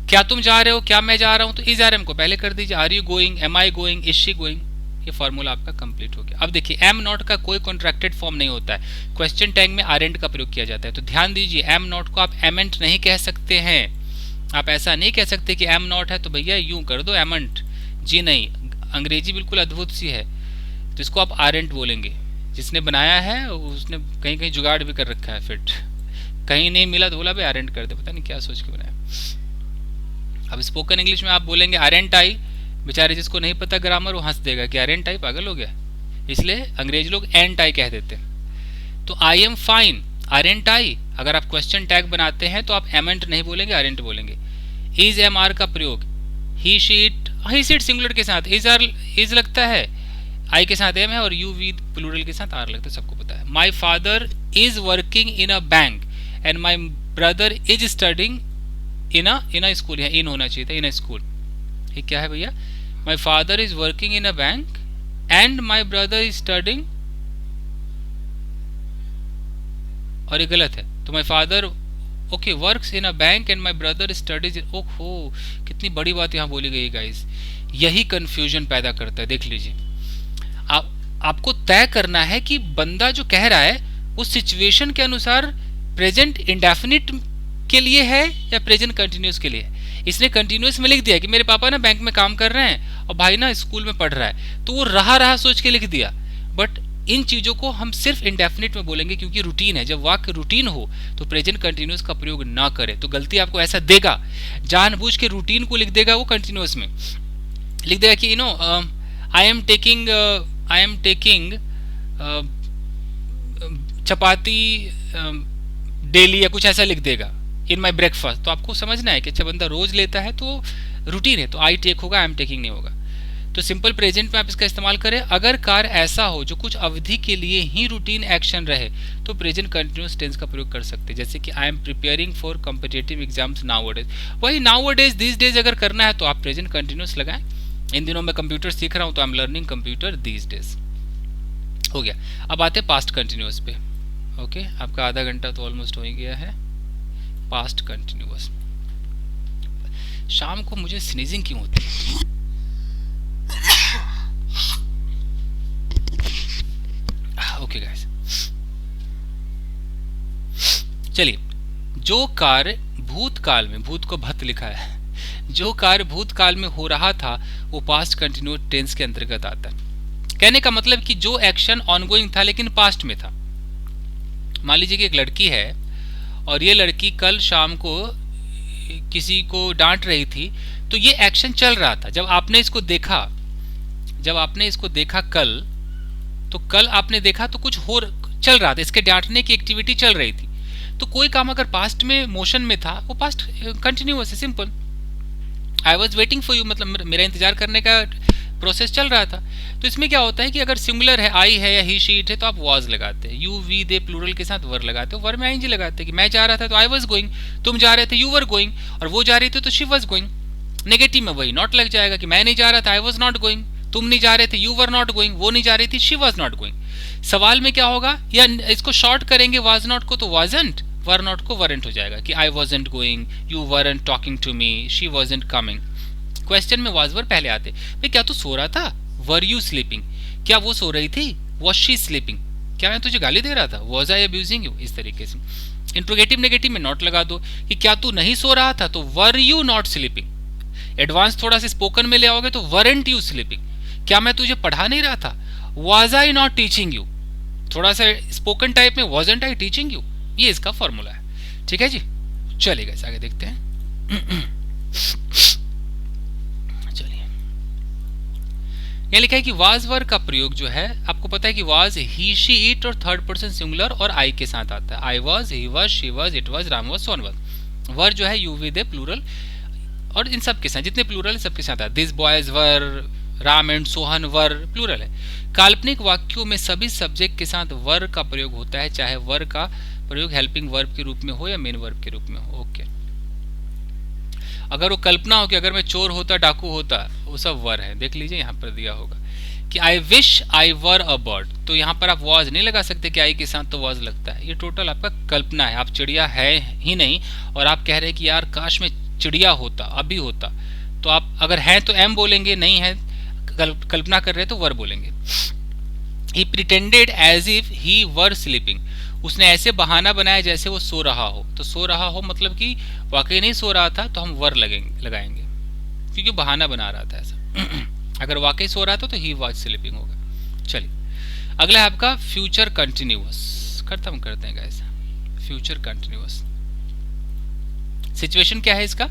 क्या तुम जा रहे हो, क्या मैं जा रहा हूं, तो इज आर एम को पहले कर दीजिए, are you going, am I going, is she going, ये फॉर्मूला आपका कंप्लीट हो गया। अब देखिए एम नॉट का कोई कॉन्ट्रैक्टेड फॉर्म नहीं होता है, क्वेश्चन टैग में आरेंट का प्रयोग किया जाता है, तो ध्यान दीजिए एम नॉट को आप एमेंट नहीं कह सकते हैं, आप ऐसा नहीं कह सकते कि एम नॉट है तो भैया यूं कर दो एमंट। जी नहीं, अंग्रेजी बिल्कुल अद्भुत सी है, तो इसको आप आरेंट बोलेंगे। जिसने बनाया है उसने कहीं कहीं जुगाड़ भी कर रखा है, फिट कहीं नहीं मिला तो बोला भाई आरेंट कर दे, पता नहीं क्या सोच के बनाया। अब स्पोकन इंग्लिश में आप बोलेंगे आरेंट आई, बेचारे जिसको नहीं पता ग्रामर वो हंस देगा कि आरेंट आई, पागल हो गया। इसलिए अंग्रेज लोग एंट आई कह देते हैं। तो आई एम फाइन, आरेंट आई। अगर आप क्वेश्चन टैग बनाते हैं तो आप एमेंट नहीं बोलेंगे, आरेंट बोलेंगे। इज एम आर का प्रयोग ही शीट, ही सीट सिंगुलर के साथ इज आर, इज लगता है, आई के साथ एम है, और यू वी प्लूरल के साथ आर लगता है, सबको पता है। My father is working in a bank and my brother is studying in a school, यहाँ इन होना चाहिए था, इन अ स्कूल। ये क्या है भैया, my father is working in a bank and my brother is studying, और ये गलत है। तो my father okay works in a bank and my brother studies, ओहो कितनी बड़ी बात यहाँ बोली गई गाइस। यही कंफ्यूजन पैदा करता है, देख लीजिए। आपको तय करना है कि बंदा जो कह रहा है उस सिचुएशन के अनुसार प्रेजेंट इंडेफिनिट के लिए है या प्रेजेंट कंटिन्यूस के लिए है। इसने कंटिन्यूस में लिख दिया कि मेरे पापा ना बैंक में काम कर रहे हैं और भाई ना स्कूल में पढ़ रहा है, तो वो रहा सोच के लिख दिया। बट इन चीजों को हम सिर्फ इंडेफिनिट में बोलेंगे क्योंकि रूटीन है। जब वाक्य रूटीन हो तो प्रेजेंट कंटिन्यूस का प्रयोग ना करें। तो गलती आपको ऐसा देगा, जानबूझ के रूटीन को लिख देगा, वो कंटिन्यूस में लिख देगा कि I am taking chapati daily, या कुछ ऐसा लिख देगा इन माई ब्रेकफास्ट। तो आपको समझना है कि अच्छा बंदा रोज लेता है तो रूटीन है, तो आई टेक होगा, आई एम टेकिंग नहीं होगा। तो सिंपल प्रेजेंट में आप इसका इस्तेमाल करें। अगर कार्य ऐसा हो जो कुछ अवधि के लिए ही रूटीन एक्शन रहे तो प्रेजेंट कंटिन्यूअस टेंस का प्रयोग कर सकते हैं। जैसे कि I am preparing for competitive exams nowadays, वही नाउअडेज दिस डेज अगर करना है तो आप प्रेजेंट कंटिन्यूअस लगाएं। इन दिनों मैं कंप्यूटर सीख रहा हूं तो I am learning computer this days. हो गया। अब आते हैं पास्ट कंटिन्यूअस पे। ओके, आपका आधा घंटा तो ऑलमोस्ट हो ही गया है। पास्ट कंटिन्यूअस, शाम को मुझे स्नीजिंग क्यों होती है? ओके गाइस, चलिए। जो कार्य भूतकाल में, भूत को भत लिखा है, जो कार्य भूतकाल में हो रहा था वो पास्ट कंटिन्यूअस टेंस के अंतर्गत आता है। कहने का मतलब कि जो एक्शन ऑनगोइंग था लेकिन पास्ट में था। मान लीजिए कि एक लड़की है और ये लड़की कल शाम को किसी को डांट रही थी, तो ये एक्शन चल रहा था। जब आपने इसको देखा कल, तो कल आपने देखा तो कुछ हो चल रहा था, इसके डांटने की एक्टिविटी चल रही थी। तो कोई काम अगर पास्ट में मोशन में था वो पास्ट कंटिन्यूअस है, simple. I was waiting for you, मतलब मेरा इंतजार करने का प्रोसेस चल रहा था। तो इसमें क्या होता है कि अगर सिंगुलर है, आई है या ही शी इट है, तो आप वॉज लगाते हैं। यू वी दे प्लूरल के साथ वर लगाते हो। वर में आईएनजी लगाते हैं कि मैं जा रहा था तो आई वॉज गोइंग, तुम जा रहे थे यू वर गोइंग, और वो जा रही थी तो शी वॉज गोइंग। नेगेटिव में वही नॉट लग जाएगा कि मैं नहीं जा रहा था, आई वॉज नॉट गोइंग, तुम नहीं जा रहे थे, यू वर नॉट गोइंग, वो नहीं जा रही थी, शी वॉज नॉट गोइंग। सवाल में क्या होगा, या इसको शॉर्ट करेंगे वाज नॉट को तो वाजंट, वर नॉट को वरेंट हो जाएगा कि I wasn't going, you weren't talking to me, she wasn't coming. Question में वाज वर पहले आते, भाई क्या तू सो रहा था, वर यू स्लीपिंग, क्या वो सो रही थी, वॉज शी स्लीपिंग, क्या मैं तुझे गाली दे रहा था, वॉज आई अब्यूजिंग यू। इस तरीके से इंट्रोगेटिव नेगेटिव में नॉट लगा दो कि क्या तू नहीं सो रहा था, तो were you not sleeping. Advance थोड़ा सा स्पोकन में ले आओगे तो वरेंट यू स्लीपिंग, क्या मैं तुझे पढ़ा नहीं रहा था, was I not teaching you. थोड़ा सा स्पोकन टाइप में वॉजंट आई टीचिंग यू। ये इसका फॉर्मूला है, ठीक है जी। चलिए आगे देखते हैं। यह लिखा है कि वाज वर का प्रयोग जो है, आपको पता है कि वाज ही शी इट और थर्ड पर्सन सिंगुलर और आई के साथ आता है। I was, he was, she was, it was, Ram was, son was. Were जो है यू विद ए प्लूरल, और इन सब के साथ जितने प्लूरल है सबके साथ आता है। This boys were, Ram and Sohan were, plural है। काल्पनिक वाक्यों में सभी सब्जेक्ट के साथ वर का प्रयोग होता है, चाहे वर का प्रयोग हेल्पिंग वर्ब के रूप में हो या मेन वर्ब के रूप में हो। ओके, अगर वो कल्पना हो कि अगर मैं चोर होता, डाकू होता, वो सब वर है। देख लीजिए यहाँ पर दिया होगा कि I wish I were a bird, तो यहाँ पर आप वॉज नहीं लगा सकते कि आई के साथ तो वॉज लगता है। ये टोटल आपका कल्पना है, आप चिड़िया है ही नहीं और आप कह रहे हैं कि यार काश में चिड़िया होता, अभी होता। तो आप अगर हैं तो एम बोलेंगे, नहीं है कल्पना कर रहे तो वर बोलेंगे। He pretended as if he were sleeping. उसने ऐसे बहाना बनाया जैसे वो सो रहा हो। तो सो रहा हो मतलब कि वाकई नहीं सो रहा था, तो हम वर लगाएंगे क्योंकि बहाना बना रहा था ऐसा। अगर वाकई सो रहा था तो ही वॉज स्लीपिंग होगा। चलिए अगला है आपका फ्यूचर कंटिन्यूअस। खत्म करते हैं गाइस। फ्यूचर कंटिन्यूअस सिचुएशन क्या है इसका?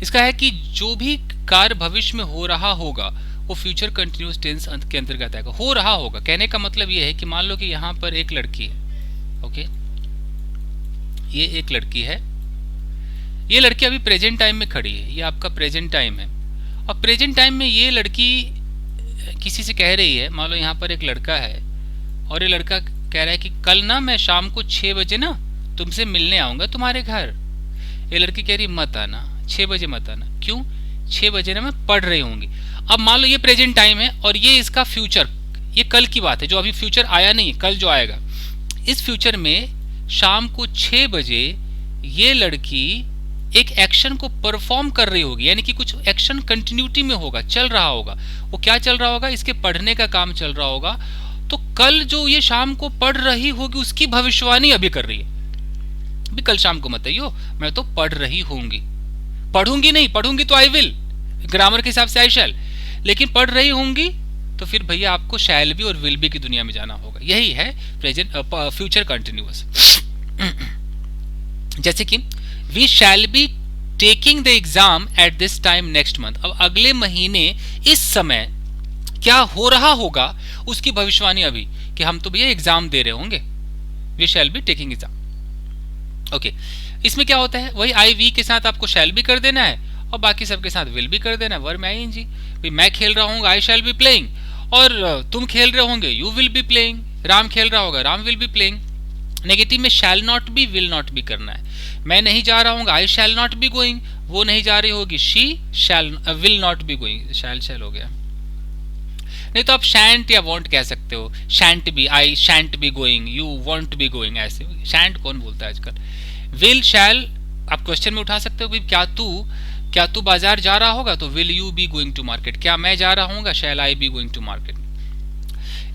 इसका है कि जो भी कार्य भविष्य में हो रहा होगा वो फ्यूचर कंटिन्यूअस टेंस के अंतर्गत आएगा। हो रहा होगा कहने का मतलब ये है कि मान लो कि यहाँ पर एक लड़की है, ओके, ये एक लड़की है, ये लड़की अभी प्रेजेंट टाइम में खड़ी है, ये आपका प्रेजेंट टाइम है। और प्रेजेंट टाइम में ये लड़की किसी से कह रही है, मान लो यहाँ पर एक लड़का है और ये लड़का कह रहा है कि कल ना मैं शाम को 6 बजे ना तुमसे मिलने आऊंगा तुम्हारे घर। ये लड़की कह रही मत आना, 6 बजे मत आना। क्यों? 6 बजे ना मैं पढ़ रही होंगी। अब मान लो ये प्रेजेंट टाइम है और ये इसका फ्यूचर, ये कल की बात है जो अभी फ्यूचर आया नहीं, कल जो आएगा। इस फ्यूचर में शाम को 6 बजे ये लड़की एक एक्शन को परफॉर्म कर रही होगी, यानी कि कुछ एक्शन कंटिन्यूटी में होगा, चल रहा होगा। वो क्या चल रहा होगा? इसके पढ़ने का काम चल रहा होगा। तो कल जो ये शाम को पढ़ रही होगी उसकी भविष्यवाणी अभी कर रही है। भी कल शाम को मत आइयो, मैं तो पढ़ रही होंगी। पढ़ूंगी नहीं, पढ़ूंगी तो आई विल, ग्रामर के हिसाब से आई शैल, लेकिन पढ़ रही होंगी तो फिर भैया आपको शैल भी और विल भी की दुनिया में जाना होगा। यही है प्रेजेंट फ्यूचर कंटिन्यूअस। जैसे कि we shall be taking the exam at this time next month. अब अगले महीने इस समय क्या हो रहा होगा उसकी भविष्यवाणी अभी, कि हम तो भैया एग्जाम दे रहे होंगे। We shall be taking exam, okay. इसमें क्या होता है? वही आई वी के साथ आपको शैल भी कर देना है और बाकी सबके साथ विल भी कर देना है। वर्ब में आईएनजी। भाई मैं खेल रहा हूँ आई शैल बी प्लेइंग, और तुम खेल रहे होंगे you will be playing. Ram खेल रहा होगा Ram will be playing. Negative में shall not be will not be करना है। मैं नहीं जा रहा हूँ I shall not be going, वो नहीं जा रही होगी she shall will not be going. Shall हो गया। नहीं तो आप शैंट या वॉन्ट कह सकते हो। Shan't be, I shan't be going, you won't be going. ऐसे शैंट कौन बोलता है आजकल? विल शैल आप क्वेश्चन में उठा सकते हो कि क्या तू बाजार जा रहा होगा, तो will you be going to market. क्या मैं जा रहा हूँ, shall I be going to market.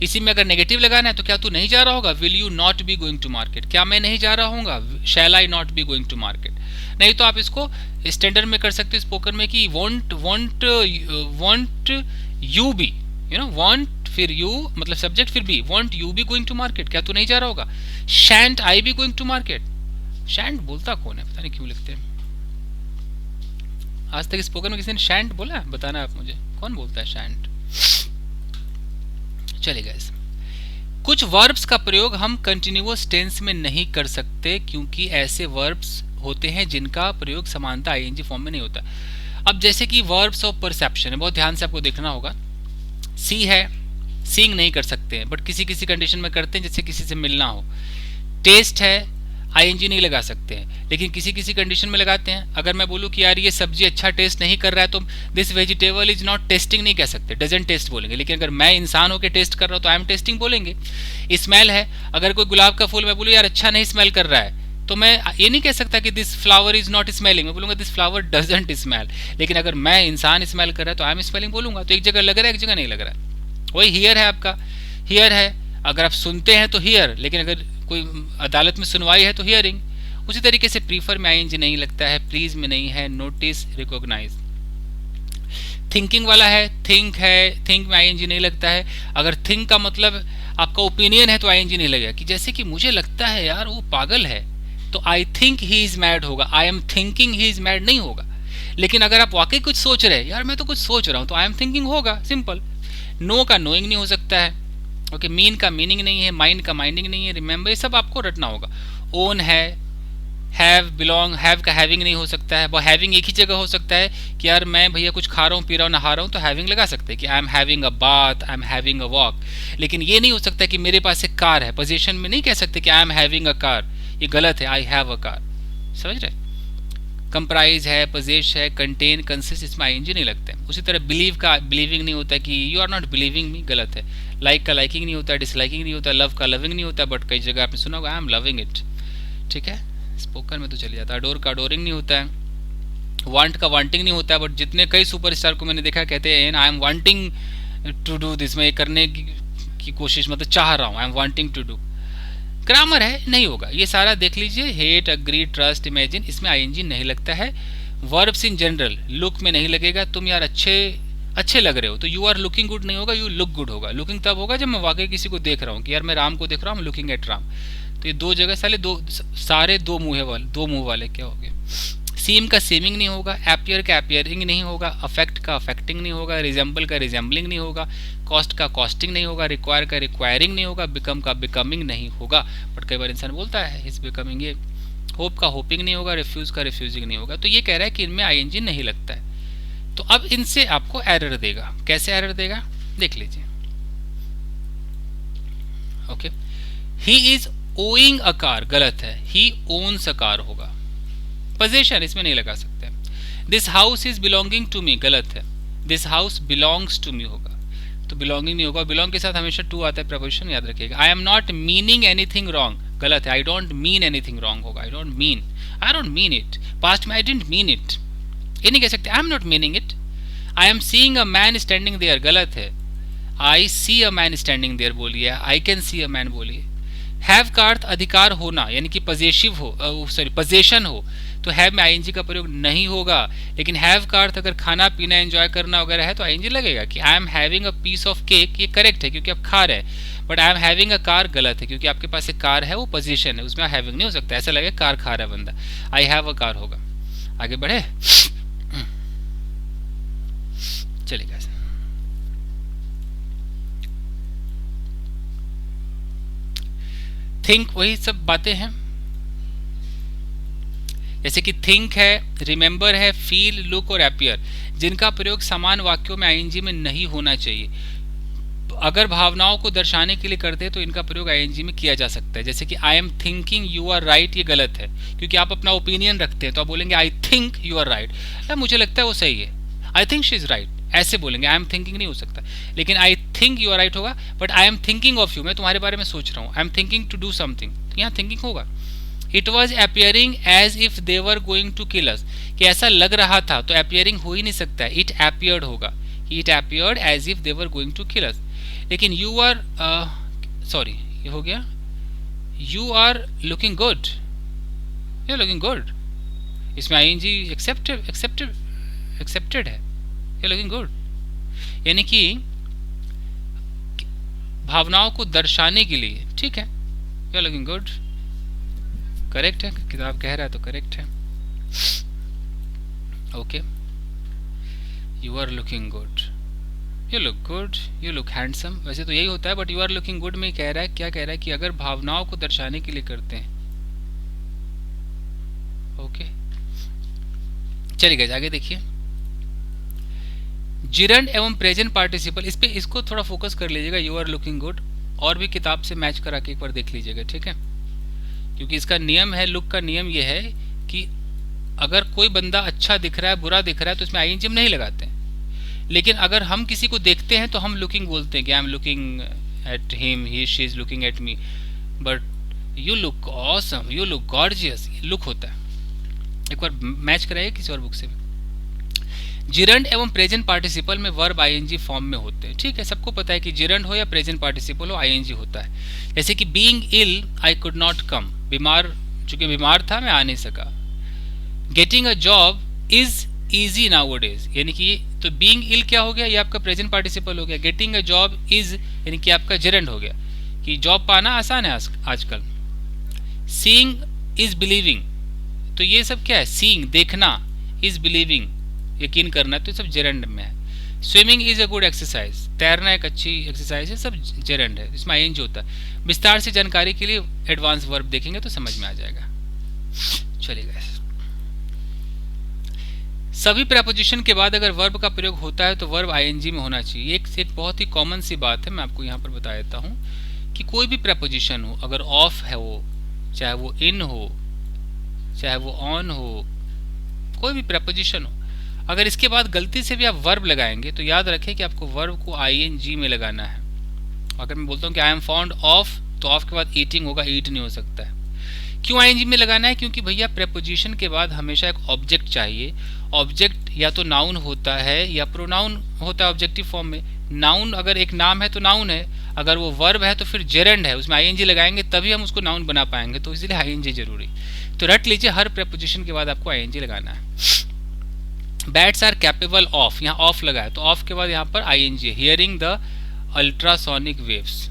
इसी में अगर नेगेटिव लगाना है तो क्या तू नहीं जा रहा होगा, will you not be going to market. क्या मैं नहीं जा रहा हूँ, shall I not be going to market. नहीं तो आप इसको स्टैंडर्ड में कर सकते हो स्पोकन में कि won't you be, you know, won't फिर यू मतलब सब्जेक्ट फिर be, won't you be going to market. क्या तू नहीं जा रहा होगा, shan't I be going to market. Shan't बोलता कौन है, पता नहीं क्यों लिखते हैं। आज तक स्पोकन में किसी ने शैंट बोला है? बताना आप मुझे, कौन बोलता है शैंट? चलिए गाइस, कुछ वर्ब्स का प्रयोग हम कंटिन्यूअस टेंस में नहीं कर सकते क्योंकि ऐसे वर्ब्स होते हैं जिनका प्रयोग समानता आईएनजी फॉर्म में नहीं होता। अब जैसे कि वर्ब्स ऑफ परसेप्शन है, बहुत ध्यान से आपको देखना होगा। सी है, सीइंग नहीं कर सकते हैं बट किसी किसी कंडीशन में करते हैं, जैसे किसी से मिलना हो। टेस्ट है, आईएनजी नहीं लगा सकते हैं लेकिन किसी किसी कंडीशन में लगाते हैं। अगर मैं बोलूँ कि यार ये सब्जी अच्छा टेस्ट नहीं कर रहा है तो this vegetable is not testing नहीं कह सकते, डजंट टेस्ट बोलेंगे। लेकिन अगर मैं इंसान होकर टेस्ट कर रहा हूँ तो आई एम टेस्टिंग बोलेंगे। स्मेल है, अगर कोई गुलाब का फूल मैं बोलूँ यार अच्छा नहीं स्मेल कर रहा है तो मैं ये नहीं कह सकता कि this flower is not smelling, मैं बोलूँगा दिस फ्लावर डजंट स्मेल। लेकिन अगर मैं इंसान स्मेल कर रहा है तो आई एम स्मेलिंग बोलूँगा। तो एक जगह लग रहा है एक जगह नहीं लग रहा है। वही हियर है आपका, हियर है अगर आप सुनते हैं तो हियर, लेकिन अगर कोई अदालत में सुनवाई है तो हियरिंग। उसी तरीके से प्रीफर में आईएनजी नहीं लगता है, प्लीज में नहीं है, नोटिस, रिकॉग्नाइज। थिंकिंग वाला है, थिंक है, थिंक में आईएनजी नहीं लगता है। अगर थिंक का मतलब आपका ओपिनियन है तो आईएनजी नहीं लगेगा। कि जैसे कि मुझे लगता है यार वो पागल है तो I think he is mad होगा, I am thinking he is mad नहीं होगा। लेकिन अगर आप वाकई कुछ सोच रहे हैं, यार मैं तो कुछ सोच रहा हूँ, तो आई एम थिंकिंग होगा, सिंपल। नो का नोइंग नहीं हो सकता है, ओके। मीन का मीनिंग नहीं है, माइंड का माइंडिंग नहीं है, रिमेंबर, ये सब आपको रटना होगा। ओन है, हैव, बिलोंग, हैव का हैविंग नहीं हो सकता है। वो हैविंग एक ही जगह हो सकता है कि यार मैं भैया कुछ खा रहा हूँ, पी रहा हूँ, नहा रहा हूँ, तो हैविंग लगा सकते हैं कि I am having a bath, I am having a walk. लेकिन ये नहीं हो सकता कि मेरे पास एक कार है, पोजीशन में नहीं कह सकते कि I am having a car, ये गलत है, आई हैव अ कार। समझ रहे? कंप्राइज है, पोजेस है, कंटेन, कंसिस्ट, इसमें आईएनजी नहीं लगता है। उसी तरह बिलीव का बिलीविंग नहीं होता कि you are not believing me, गलत है। लाइक का लाइकिंग नहीं होता, डिसलाइकिंग नहीं होता, लव का लविंग नहीं होता, बट कई जगह आपने सुना होगा आई एम लविंग इट, ठीक है। स्पोकन में तो चले जाता है। अडोर का अडोरिंग नहीं होता है, वांट का वांटिंग नहीं होता है, बट जितने कई सुपरस्टार को मैंने देखा कहते हैं I am wanting to do this, मैं ये करने की की कोशिश, मतलब चाह रहा हूँ, I am wanting to do. Grammar है, नहीं होगा। ये सारा देख लीजिए, हेट, अग्री, ट्रस्ट, इमेजिन, इसमें आईएनजी नहीं लगता है। वर्ब्स इन जनरल, लुक में नहीं लगेगा। तुम यार अच्छे अच्छे लग रहे हो, तो यू आर लुकिंग गुड नहीं होगा, यू लुक गुड होगा। लुकिंग तब होगा जब मैं वाकई किसी को देख रहा हूँ कि यार मैं राम को देख रहा हूँ, लुकिंग एट राम। तो ये दो जगह सारे दो मुंह वाले क्या हो गए। सीम का सीमिंग नहीं होगा, एपियर का एपियरिंग नहीं होगा, अफेक्ट का अफेक्टिंग नहीं होगा, रिजेंबल का रिजेंबलिंग नहीं होगा, कॉस्ट का कॉस्टिंग नहीं होगा, रिक्वायर का रिक्वायरिंग नहीं होगा, बिकम का बिकमिंग नहीं होगा। बट कई बार इंसान बोलता है इस बिकमिंग, ये होप का होपिंग नहीं होगा, रिफ्यूज का रिफ्यूजिंग नहीं होगा। तो ये कह रहा है कि इनमें आईएनजी नहीं लगता है। तो अब इनसे आपको एरर देगा। कैसे एरर देगा देख लीजिए। Okay, he is owing a car, गलत है, ही ओन्स अ कार होगा। पोजीशन इसमें नहीं लगा सकते। This house is belonging to me, गलत है, this house belongs to me होगा। तो बिलोंगिंग नहीं होगा, बिलोंग के साथ हमेशा टू आता है प्रपोजिशन, याद रखिएगा। I am not meaning anything wrong, गलत है, I don't mean anything wrong होगा। I don't mean it, past में आई डिडंट मीन इट, ये नहीं कह सकते I am not meaning it. I am seeing a man standing there, गलत है, I see a man standing there बोलिए, I can see a man बोलिए। Have का अर्थ अधिकार होना, यानी कि पजेसिव हो, सॉरी पजेशन हो, तो हैव में आईएनजी का प्रयोग नहीं होगा। लेकिन हैव का अर्थ अगर खाना पीना एंजॉय करना वगैरह है तो आईएनजी लगेगा। कि I am having a piece of cake, ये करेक्ट है क्योंकि आप खा रहे हैं। But I am having a car गलत है, क्योंकि आपके पास एक कार है, वो पोजीशन है, उसमें हैविंग नहीं हो सकता। ऐसा लगे कार खा रहा है बंदा, आई हैव अ कार होगा। आगे बढ़े, चलिए। थिंक, वही सब बातें हैं, जैसे कि थिंक है, रिमेंबर है, फील, लुक और एपियर, जिनका प्रयोग समान वाक्यों में आईएनजी में नहीं होना चाहिए। अगर भावनाओं को दर्शाने के लिए करते हैं तो इनका प्रयोग आईएनजी में किया जा सकता है। जैसे कि I am thinking you are right, ये गलत है, क्योंकि आप अपना ओपिनियन रखते हैं, तो आप बोलेंगे I think you are right, मुझे लगता है वो सही है, I think she is right, ऐसे बोलेंगे। आई एम थिंकिंग नहीं हो सकता, लेकिन I think you are right होगा। But I am thinking of you, मैं तुम्हारे बारे में सोच रहा हूँ, I am thinking to do something, तो यहाँ थिंकिंग होगा। It was appearing as if they were going to kill us, कि ऐसा लग रहा था, तो अपियरिंग हो ही नहीं सकता है, इट अपियर्ड होगा, it appeared as if they were going to kill us. लेकिन यू आर, सॉरी ये हो गया, you are looking good, you are looking good, इसमें आईएनजी एक्सेप्टेड है, यू आर लुकिंग गुड, यानी कि भावनाओं को दर्शाने के लिए, ठीक है, you are looking good, correct है, किताब कह रहा है तो करेक्ट है। Okay, you are looking good, you look good, you look handsome, वैसे तो यही होता है, but you are looking good में कह रहा है, क्या कह रहा है कि अगर भावनाओं को दर्शाने के लिए करते हैं। ओके, चलिए आगे देखिए। जिरंड एवं प्रेजेंट पार्टिसिपल, इस पे इसको थोड़ा फोकस कर लीजिएगा, यू आर लुकिंग गुड, और भी किताब से मैच करा के एक बार देख लीजिएगा, ठीक है, क्योंकि इसका नियम है, लुक का नियम यह है कि अगर कोई बंदा अच्छा दिख रहा है, बुरा दिख रहा है, तो इसमें आईएनजी नहीं लगाते हैं। लेकिन अगर हम किसी को देखते हैं तो हम लुकिंग बोलते हैं कि I am looking at him, he she is looking at me, but you look awesome, you look gorgeous, look होता है। एक बार मैच कराइए किसी और बुक से। जिरंड एवं प्रेजेंट पार्टिसिपल में वर्ब आईएनजी फॉर्म में होते हैं, ठीक है, सबको पता है कि जिरंड हो या प्रेजेंट पार्टिसिपल हो आईएनजी होता है। जैसे कि being ill I could not come, बीमार, चूंकि बीमार था मैं आ नहीं सका। Getting a job is easy nowadays, यानी कि तो बीइंग इल क्या हो गया, ये आपका प्रेजेंट पार्टिसिपल हो गया। गेटिंग अ जॉब इज यानी कि आपका जिरंड हो गया, कि जॉब पाना आसान है आजकल। सीइंग इज बिलीविंग, तो ये सब क्या है, सीइंग देखना, इज बिलीविंग यकीन करना, तो ये सब जिरंड में है। Swimming is a good exercise, तैरना एक अच्छी एक्सरसाइज है, सब जिरंड है, इसमें आईएनजी होता है। विस्तार से जानकारी के लिए एडवांस वर्ब देखेंगे तो समझ में आ जाएगा। चलिए, सभी प्रपोजिशन के बाद अगर वर्ब का प्रयोग होता है तो वर्ब आईएनजी में होना चाहिए। एक बहुत ही कॉमन सी बात है, मैं आपको यहाँ पर बता देता हूँ कि कोई भी प्रपोजिशन हो, अगर ऑफ है वो, चाहे वो इन हो, चाहे वो ऑन हो, कोई भी प्रपोजिशन हो, अगर इसके बाद गलती से भी आप वर्ब लगाएंगे तो याद रखें कि आपको वर्ब को आईएनजी में लगाना है। अगर मैं बोलता हूँ कि आई एम फॉन्ड ऑफ, तो ऑफ के बाद ईटिंग होगा, ईट नहीं हो सकता है। क्यों आईएनजी में लगाना है, क्योंकि भैया प्रपोजिशन के बाद हमेशा एक ऑब्जेक्ट चाहिए। ऑब्जेक्ट या तो नाउन होता है या प्रोनाउन होता है ऑब्जेक्टिव फॉर्म में। नाउन अगर एक नाम है तो नाउन है, अगर वो वर्ब है तो फिर जेरेंड है, उसमें आईएनजी लगाएंगे तभी हम उसको नाउन बना पाएंगे, तो इसलिए आईएनजी जरूरी। तो रट लीजिए, हर प्रेपोजिशन के बाद आपको आईएनजी लगाना है। बैट्स आर कैपेबल ऑफ, यहाँ ऑफ लगा है तो ऑफ के बाद यहाँ पर आईएनजी है, हियरिंग द अल्ट्रासोनिक वेव्स।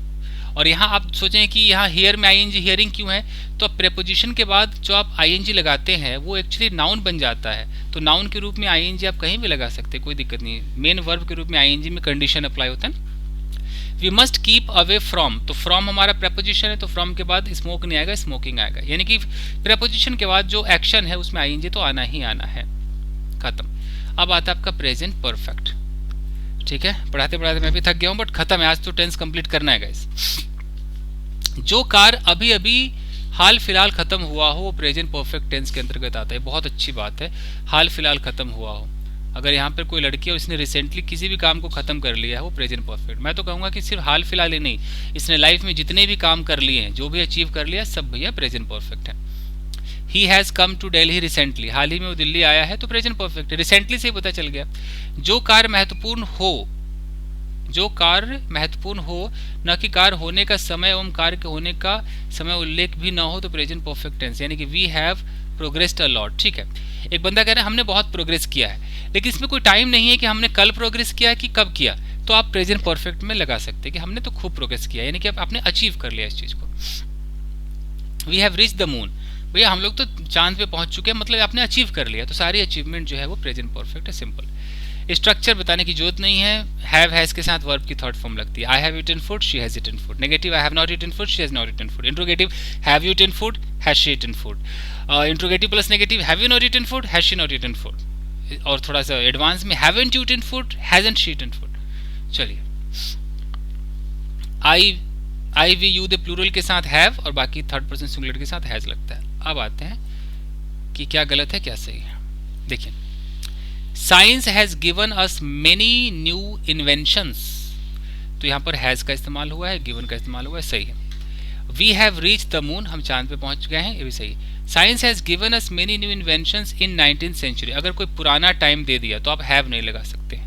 और यहाँ आप सोचें कि यहाँ हियर में आईएनजी हियरिंग क्यों है, तो अब प्रेपोजिशन के बाद जो आप आईएनजी लगाते हैं वो एक्चुअली नाउन बन जाता है, तो नाउन के रूप में आईएनजी आप कहीं भी लगा सकते हैं, कोई दिक्कत नहीं। मेन वर्ब के रूप में आईएनजी में कंडीशन अप्लाई होता है। We must keep away from, तो फ्रॉम हमारा प्रेपोजिशन है, तो फ्रॉम के बाद स्मोक नहीं आएगा, स्मोकिंग आएगा, यानी कि प्रेपोजिशन के बाद जो एक्शन है उसमें आईएनजी तो आना ही आना है। खत्म। अब आता है आपका प्रेजेंट परफेक्ट। ठीक है, पढ़ाते पढ़ाते मैं भी थक गया हूँ, बट खत्म है, आज तो टेंस कंप्लीट करना है गाइस। जो कार्य अभी अभी हाल फिलहाल खत्म हुआ हो वो प्रेजेंट परफेक्ट टेंस के अंतर्गत आता है। बहुत अच्छी बात है, हाल फिलहाल खत्म हुआ हो। अगर यहाँ पर कोई लड़की है उसने रिसेंटली किसी भी काम को खत्म कर लिया है वो प्रेजेंट परफेक्ट। मैं तो कहूँगा कि सिर्फ हाल फिलहाल ही नहीं, इसने लाइफ में जितने भी काम कर लिए हैं, जो भी अचीव कर लिया, सब भैया प्रेजेंट परफेक्ट है। He has come to Delhi recently, हाल ही में वो दिल्ली आया है, तो प्रेजेंट परफेक्ट है, रिसेंटली से ही पता चल गया। जो कार्य महत्वपूर्ण हो, जो कार्य महत्वपूर्ण हो, न कि कार्य होने का समय एवं कार्य के होने का समय उल्लेख भी न हो, तो प्रेजेंट परफेक्ट टेंस, यानी कि we have progressed a lot. ठीक है, एक बंदा कह रहा है हमने बहुत प्रोग्रेस किया है, लेकिन इसमें कोई टाइम नहीं है कि हमने कल प्रोग्रेस किया कि कब किया, तो आप प्रेजेंट परफेक्ट में लगा सकते हैं कि हमने तो खूब प्रोग्रेस किया, यानी कि आपने अचीव कर लिया इस चीज को। We have reach the moon, भैया हम लोग तो चांद पे पहुंच चुके हैं, मतलब आपने अचीव कर लिया, तो सारी अचीवमेंट जो है वो प्रेजेंट परफेक्ट है, सिंपल। स्ट्रक्चर बताने की जरूरत नहीं है, हैव हैज के साथ वर्ब की थर्ड फॉर्म लगती है। I have eaten food, she has eaten food. Negative, I have not eaten food, she has not eaten food. Interrogative, have you eaten food, has she eaten food. Interrogative plus negative, have you not eaten food, has she not eaten food. और थोड़ा सा advance में, haven't you eaten food, hasn't she eaten food. चलिए, I we you the plural के साथ have और बाकी third person singular के साथ हैज लगता है। अब आते हैं कि क्या गलत है क्या सही है। देखिए, science has given us many new inventions, तो यहाँ पर हैज का इस्तेमाल हुआ है, गिवन का इस्तेमाल हुआ है, सही है। We have reach the moon, हम चांद पे पहुंच गए हैं, ये भी सही है। Science has given us many new inventions in 19th century, अगर कोई पुराना टाइम दे दिया तो आप हैव नहीं लगा सकते,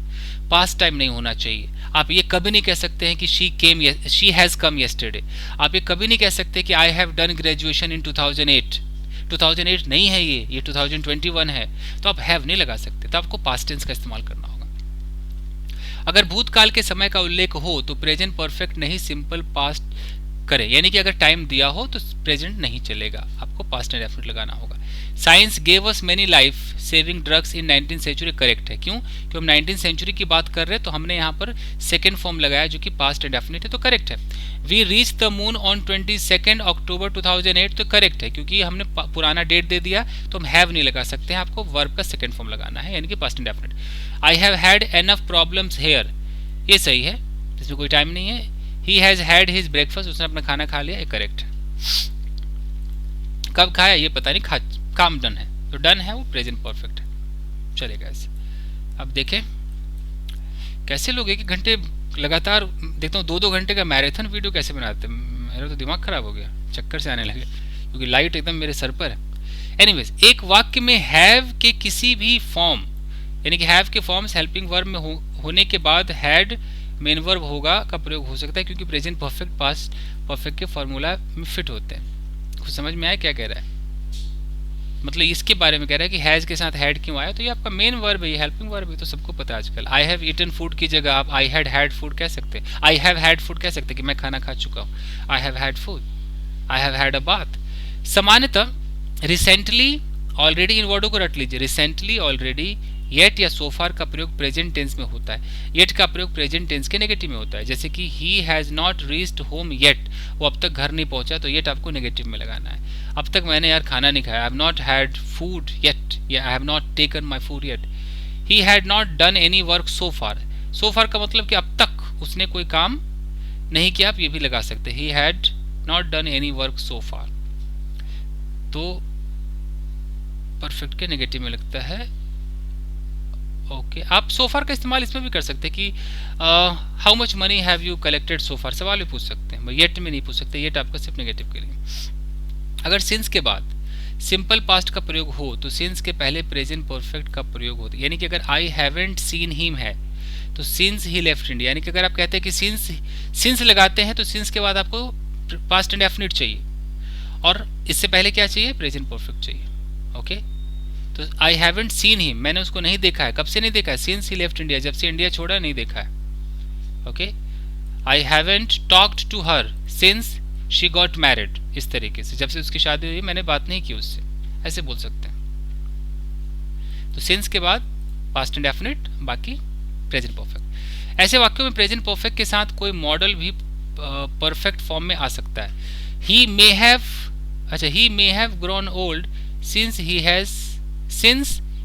पास्ट टाइम नहीं होना चाहिए। आप ये कभी नहीं कह सकते हैं कि शी हैज कम येस्टरडे। आप ये कभी नहीं कह सकते कि I have done graduation in 2008। 2008 नहीं है, ये 2021 है, तो आप हैव नहीं लगा सकते, तो आपको पास्ट टेंस का इस्तेमाल करना होगा। अगर भूतकाल के समय का उल्लेख हो तो प्रेजेंट परफेक्ट नहीं सिंपल पास्ट करें, यानी कि अगर टाइम दिया हो तो प्रेजेंट नहीं चलेगा, आपको पास्ट इंडेफिनिट लगाना होगा। Science gave us many life saving drugs in 19th century, correct है। क्यों? क्योंकि हम 19th सेंचुरी की बात कर रहे हैं, तो हमने यहाँ पर सेकेंड फॉर्म लगाया जो कि पास्ट इंडेफिनिट है, तो करेक्ट है। We reach the moon on 22 October 2008, तो करेक्ट है, क्योंकि हमने पुराना डेट दे दिया तो हम हैव नहीं लगा सकते हैं, आपको वर्ब का सेकेंड फॉर्म लगाना है, यानी कि past indefinite. I have had enough problems here, ये सही है, इसमें कोई टाइम नहीं है। He has had his breakfast, उसने अपना खाना खा लिया, ये करेक्ट है। कब खाया ये पता नहीं, काम डन है, तो डन है वो प्रेजेंट परफेक्ट है। चलेगा ऐसे। अब देखें कैसे लोग 1 घंटे लगातार, देखता हूँ 2-2 घंटे का मैराथन वीडियो कैसे बनाते हैं, मेरा तो दिमाग खराब हो गया, चक्कर से आने लगे, क्योंकि लाइट एकदम मेरे सर पर है। एनीवेज, एक वाक्य में हैव के किसी भी फॉर्म, यानी कि हैव के फॉर्म्स हेल्पिंग वर्ब में होने के बाद हैड मेन वर्ब होगा का प्रयोग हो सकता है, क्योंकि प्रेजेंट परफेक्ट पास्ट परफेक्ट के फॉर्मूला में फिट होते हैं। कुछ समझ में आया क्या कह रहा है? मतलब इसके बारे में कह रहा है कि हैज के साथ हैड क्यों आया, तो ये आपका मेन वर्ब है, ये हेल्पिंग वर्ब है, तो सबको पता है आजकल। आई हैव ईटन फूड की जगह आप आई हैड हैड फूड कह सकते हैं, आई हैव हैड फूड कह सकते हैं कि मैं खाना खा चुका हूँ, आई have had food, I have had a bath. सामान्यतः रिसेंटली ऑलरेडी इन वर्डों को रट लीजिए, रिसेंटली ऑलरेडी येट या सो फार का प्रयोग प्रेजेंट टेंस में होता है, येट का प्रयोग प्रेजेंट टेंस के नेगेटिव में होता है, जैसे कि he has not reached home yet, वो अब तक घर नहीं पहुंचा, तो येट आपको नेगेटिव में लगाना है। अब तक मैंने यार खाना नहीं खाया, I have not had food yet, या I have not taken my food yet. He had not done any work so far, so far का मतलब कि अब तक उसने कोई काम नहीं किया, आप ये भी लगा सकते हैं, he had not done any work so far, तो परफेक्ट के नेगेटिव में लगता है। ओके, आप सोफार का इस्तेमाल इसमें भी कर सकते हैं कि how much money have you collected so far, सवाल भी पूछ सकते हैं, येट में नहीं पूछ सकते, येट आपका सिर्फ नेगेटिव के लिए। अगर सिंस के बाद सिंपल पास्ट का प्रयोग हो तो सिंस के पहले प्रेजेंट परफेक्ट का प्रयोग होता है, यानी कि अगर आई हैवेंट सीन हिम है तो सिंस ही लेफ्ट इंडिया, यानी कि अगर आप कहते हैं कि सिंस लगाते हैं तो सिंस के बाद आपको पास्ट इंडेफिनिट चाहिए, और इससे पहले क्या चाहिए, प्रेजेंट परफेक्ट चाहिए। ओके, तो आई हैवंट सीन हिम, मैंने उसको नहीं देखा है, कब से नहीं देखा है, सिंस ही लेफ्ट इंडिया, जब से इंडिया छोड़ा नहीं देखा है। Okay, I haven't talked to her since she got married, इस तरीके से जब से उसकी शादी हुई मैंने बात नहीं की उससे, ऐसे बोल सकते हैं। तो सिंस के बाद पास्ट इंडेफिनिट, बाकी प्रेजेंट परफेक्ट। ऐसे वाक्यों में प्रेजेंट परफेक्ट के साथ कोई मॉडल भी परफेक्ट फॉर्म में आ सकता है। He may have grown old since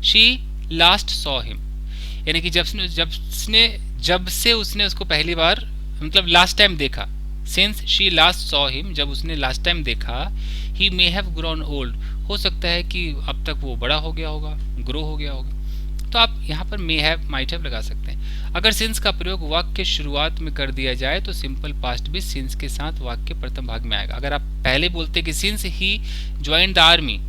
she last saw him, यानी कि जब से उसने उसको पहली बार, मतलब लास्ट टाइम देखा, since she last saw him, जब उसने लास्ट टाइम देखा। He may have grown old, हो सकता है कि अब तक वो बड़ा हो गया होगा, ग्रो हो गया होगा, तो आप यहाँ पर मे हैव, माइट हैव लगा सकते हैं। अगर सिंस का प्रयोग वाक्य के शुरुआत में कर दिया जाए तो सिंपल पास्ट भी सिंस के साथ वाक्य के प्रथम भाग में आएगा। अगर आप पहले बोलते कि since he join the army,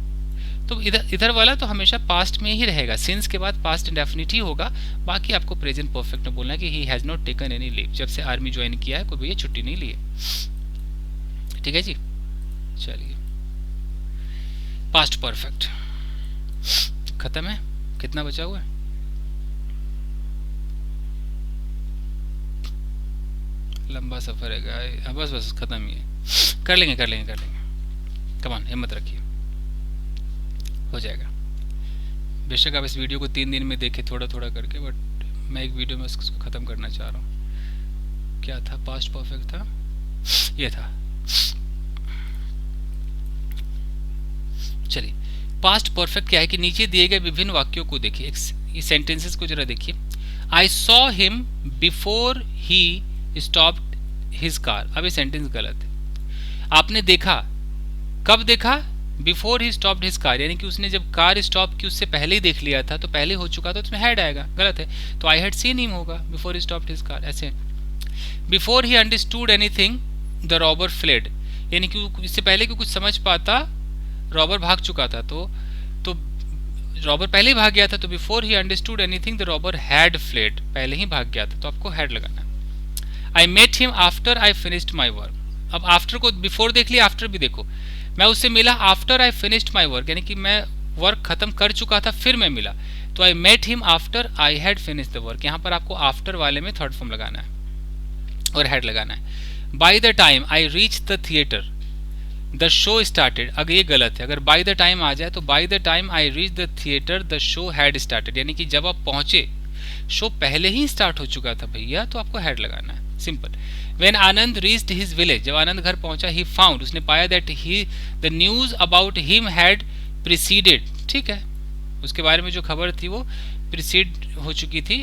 तो इधर वाला तो हमेशा पास्ट में ही रहेगा, सिंस के बाद पास्ट इंडेफिनिट ही होगा, बाकी आपको प्रेजेंट परफेक्ट में बोलना है कि he has not taken any leave, जब से आर्मी ज्वाइन किया है कोई भैया छुट्टी नहीं ली है। ठीक है जी, चलिए पास्ट परफेक्ट खत्म है, कितना बचा हुआ है, लंबा सफर है, बस खत्म ही है, कर लेंगे, कमान हिम्मत रखिए, हो जाएगा। बेशक आप इस वीडियो को 3 दिन में देखें थोड़ा थोड़ा करके, बट मैं एक वीडियो में उसको ख़त्म करना चाह रहा हूँ। क्या था, पास्ट परफेक्ट था, ये था। चलिए, पास्ट परफेक्ट क्या है कि नीचे दिए गए विभिन्न वाक्यों को देखिए, ये सेंटेंसेस को जरा देखिए। I saw him before he stopped his car, अब ये सेंटेंस गलत है। आपने देखा, कब देखा, before he stopped his car, यानी कि उसने जब कार स्टॉप की उससे पहले ही देख लिया था, तो पहले हो चुका था, तो उसमें हैड आएगा, गलत है। तो आई हैड सीन हिम होगा, before he stopped his car, ऐसे। Before he understood anything the robber fled, यानी कि इससे पहले कि कुछ समझ पाता रॉबर भाग चुका था, तो रॉबर पहले ही भाग गया था, तो before he understood anything the robber had fled, पहले ही भाग गया था, तो आपको हैड लगाना। I met him after I finished my work, अब आफ्टर को बिफोर देख लिया, आफ्टर भी देखो, मैं उससे मिला after I finished my work, यानी कि मैं वर्क खत्म कर चुका था फिर मैं मिला, तो I met him after I had finished the work, यहाँ पर आपको आफ्टर वाले में थर्ड फॉर्म लगाना है और हैड लगाना है। Bye the time I reach the theatre the show started, अगर ये गलत है, अगर बाय द टाइम आ जाए तो bye the time I reach the theatre the show had started, यानी कि जब आप पहुंचे शो पहले ही स्टार्ट हो चुका था भैया, तो आपको हैड लगाना है, simple. When Anand reached his village, जब आनंद घर पहुंचा, he found, उसने पाया that the news about him had preceded, ठीक है, उसके बारे में जो खबर थी वो precede हो चुकी थी,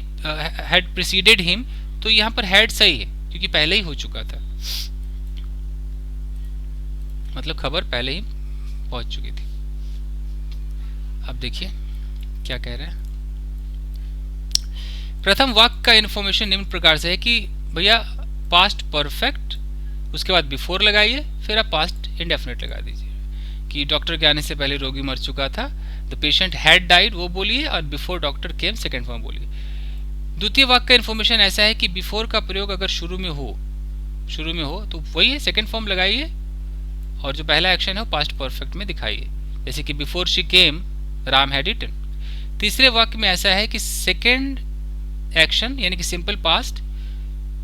had preceded him, तो यहाँ पर had सही है क्योंकि पहले ही हो चुका था, मतलब खबर पहले ही पहुंच चुकी थी। अब देखिए क्या कह रहे हैं। प्रथम वाक्य का इन्फॉर्मेशन निम्न प्रकार से है कि भैया पास्ट परफेक्ट, उसके बाद बिफोर लगाइए, फिर आप पास्ट इंडेफिनिट लगा दीजिए कि डॉक्टर के आने से पहले रोगी मर चुका था, द पेशेंट हैड डाइड वो बोलिए, और बिफोर डॉक्टर केम सेकेंड फॉर्म बोलिए। द्वितीय वाक्य का इन्फॉर्मेशन ऐसा है कि बिफोर का प्रयोग अगर शुरू में हो तो वही है, सेकेंड फॉर्म लगाइए, और जो पहला एक्शन है वो पास्ट परफेक्ट में दिखाइए, जैसे कि before she came Ram had eaten. तीसरे वाक्य में ऐसा है कि सेकेंड एक्शन यानी कि सिंपल पास्ट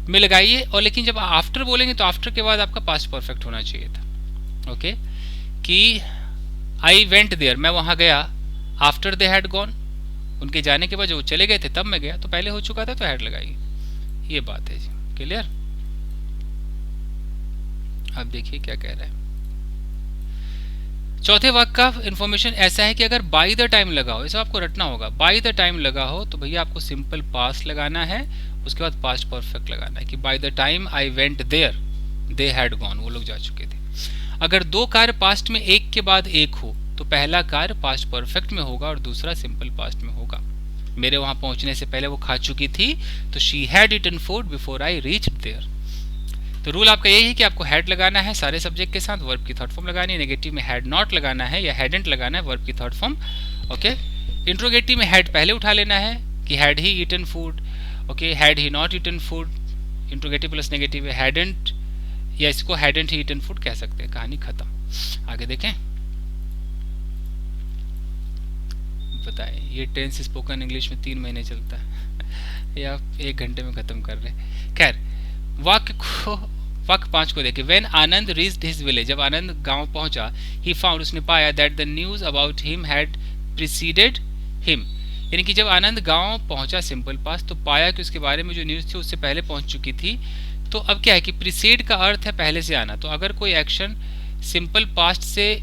में लगाइए, और लेकिन जब आफ्टर बोलेंगे तो आफ्टर के बाद आपका पास्ट परफेक्ट होना चाहिए था। ओके, कि आई वेंट देयर, मैं वहां गया, आफ्टर दे हैड गॉन, उनके जाने के बाद जो चले गए थे तब मैं गया, तो पहले हो चुका था तो हैड लगाइए, ये बात है जी, क्लियर। अब देखिए क्या कह रहा है। चौथे वाक्य का इन्फॉर्मेशन ऐसा है कि अगर बाय द टाइम लगा हो, इसे आपको रटना होगा, बाय द टाइम लगा हो तो भैया आपको सिंपल पास्ट लगाना है, उसके बाद पास्ट परफेक्ट लगाना है कि by the time I went there they had gone, वो लोग जा चुके थे। अगर दो कार्य पास्ट में एक के बाद एक हो तो पहला कार्य पास्ट परफेक्ट में होगा और दूसरा सिंपल पास्ट में होगा। मेरे वहां पहुंचने से पहले वो खा चुकी थी, तो she had eaten food before I reached there. तो रूल आपका यही है कि आपको हैड लगाना है सारे सब्जेक्ट के साथ, वर्ब की थर्ड फॉर्म लगानी है, नेगेटिव में हैड नॉट लगाना है या हैडंट लगाना है, वर्ब की थर्ड फॉर्म। ओके, इंट्रोगेटिव में हैड पहले उठा लेना है कि had he eaten food, okay, had he not eaten food, interrogative plus negative है, हैडेंट, या इसको हैडेंट ही ईटन फूड कह सकते हैं। कहानी खत्म। आगे देखें, बताएं ये टेंस स्पोकन इंग्लिश में 3 महीने चलता है या 1 घंटे में खत्म कर रहे हैं। खैर, वाक्य 5 को देखें। When Anand reached his village, जब आनंद गांव पहुंचा, ही फाउंड, उसने पाया, that the news about him had preceded him, यानी कि जब आनंद गांव पहुंचा, सिंपल पास्ट, तो पाया कि उसके बारे में जो न्यूज थी उससे पहले पहुंच चुकी थी। तो अब क्या है कि प्रीसीड का अर्थ है पहले से आना, तो अगर कोई एक्शन सिंपल पास्ट से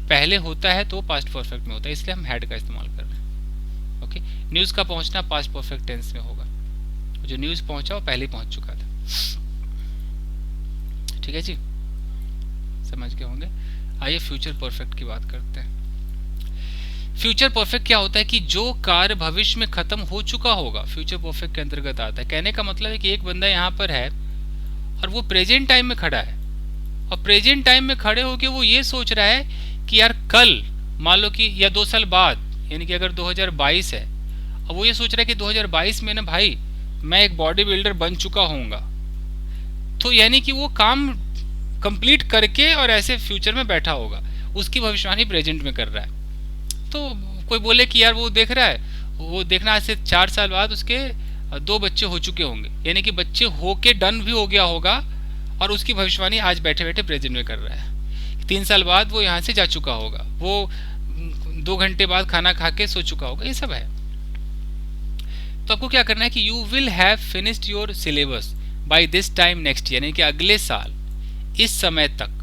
पहले होता है तो पास्ट परफेक्ट में होता है, इसलिए हम हैड का इस्तेमाल कर रहे हैं। ओके, न्यूज का पहुंचना पास्ट परफेक्ट टेंस में होगा, जो न्यूज पहुंचा वो पहले ही पहुंच चुका था। ठीक है जी, समझ गए होंगे। आइए फ्यूचर परफेक्ट की बात करते हैं। फ्यूचर परफेक्ट क्या होता है कि जो कार्य भविष्य में खत्म हो चुका होगा, फ्यूचर परफेक्ट के अंतर्गत आता है। कहने का मतलब है कि एक बंदा यहाँ पर है और वो प्रेजेंट टाइम में खड़ा है, और प्रेजेंट टाइम में खड़े होकर वो ये सोच रहा है कि यार कल, मान लो कि या 2 साल बाद, यानी कि अगर 2022 है, अब वो ये सोच रहा है कि 2022 में ना भाई मैं एक बॉडी बिल्डर बन चुका होऊंगा, तो यानी कि वो काम कंप्लीट करके और ऐसे फ्यूचर में बैठा होगा, उसकी भविष्यवाणी प्रेजेंट में कर रहा है। तो कोई बोले कि यार वो देख रहा है, वो देखना आज से 4 साल बाद उसके 2 बच्चे हो चुके होंगे, यानी कि बच्चे होके डन भी हो गया होगा, और उसकी भविष्यवाणी आज बैठे बैठे प्रेजेंट में कर रहा है। 3 साल बाद वो यहाँ से जा चुका होगा, वो 2 घंटे बाद खाना खा के सो चुका होगा, ये सब है। तो आपको क्या करना है कि you will have finished your syllabus by this time next year, यानी कि अगले साल इस समय तक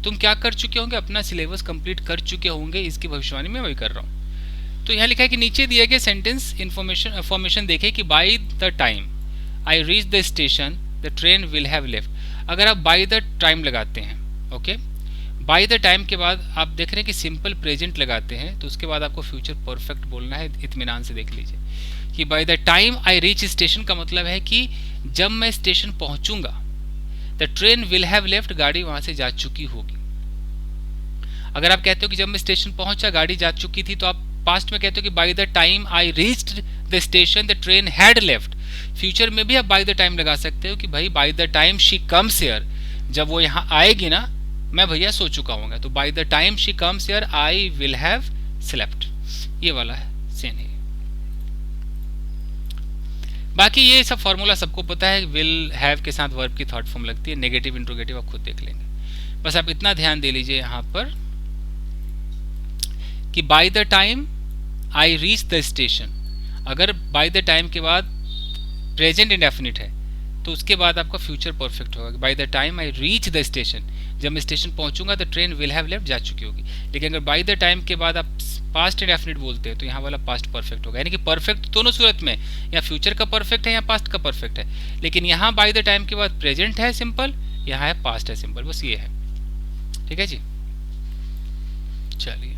तुम क्या कर चुके होंगे, अपना सिलेबस कंप्लीट कर चुके होंगे, इसकी भविष्यवाणी मैं वही कर रहा हूँ। तो यहाँ लिखा है कि नीचे दिए गए सेंटेंस फॉर्मेशन देखें कि by the time I reach the station the train will have left. अगर आप बाय द टाइम लगाते हैं, ओके, बाय द टाइम के बाद आप देख रहे हैं कि सिंपल प्रेजेंट लगाते हैं, तो उसके बाद आपको फ्यूचर परफेक्ट बोलना है। इत्मीनान से देख लीजिए कि by the time I reach station का मतलब है कि जब मैं स्टेशन पहुंचूंगा, the train will have left, गाड़ी वहां से जा चुकी होगी। अगर आप कहते हो कि जब मैं स्टेशन पहुंचा गाड़ी जा चुकी थी, तो आप पास्ट में कहते हो कि by the time I reached the station the train had left. Future में भी आप बाय द टाइम लगा सकते हो कि भाई bye the time she comes here, जब वो यहाँ आएगी ना मैं भैया सो चुका हूँ, तो bye the time she comes here I will have slept, ये वाला है सेम है। बाकी ये सब फॉर्मूला सबको पता है, विल हैव के साथ वर्ब की थर्ड फॉर्म लगती है, नेगेटिव इंट्रोगेटिव आप खुद देख लेंगे। बस आप इतना ध्यान दे लीजिए यहाँ पर कि by the time I reach the station, अगर बाय द टाइम के बाद प्रेजेंट इंडेफिनिट है तो उसके बाद आपका फ्यूचर परफेक्ट होगा। Bye the time I reach the station, जब मैं स्टेशन पहुंचूंगा तो ट्रेन विल हैव लेफ्ट, जा चुकी होगी। लेकिन अगर बाय द टाइम के बाद आप पास्ट इंडेफिनिट बोलते हैं तो यहाँ वाला पास्ट परफेक्ट होगा, यानी कि परफेक्ट दोनों सूरत में, या फ्यूचर का परफेक्ट है या पास्ट का परफेक्ट है। लेकिन यहाँ बाय द टाइम के बाद प्रेजेंट है सिंपल, यहाँ है पास्ट है सिंपल, बस ये है। ठीक है जी, चलिए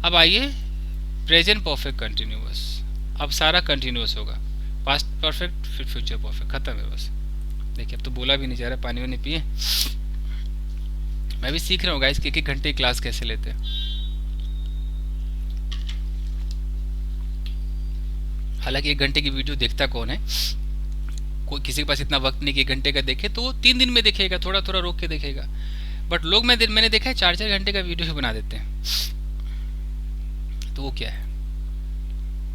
अब आइए प्रेजेंट परफेक्ट कंटिन्यूअस। अब सारा कंटिन्यूअस होगा, पास्ट परफेक्ट फिर फ्यूचर परफेक्ट, खत्म है बस। देखिए अब तो बोला भी नहीं जा रहा, पानी वानी पिए। मैं भी सीख रहा हूँ गाइस कि 1-1 घंटे की क्लास कैसे लेते हैं। हालांकि 1 घंटे की वीडियो देखता कौन है, कोई किसी के पास इतना वक्त नहीं कि 1 घंटे का देखे, तो वो 3 दिन में देखेगा, थोड़ा थोड़ा रोक के देखेगा। बट लोग मैंने देखा है 4-4 घंटे का वीडियो ही बना देते हैं, तो वो क्या है।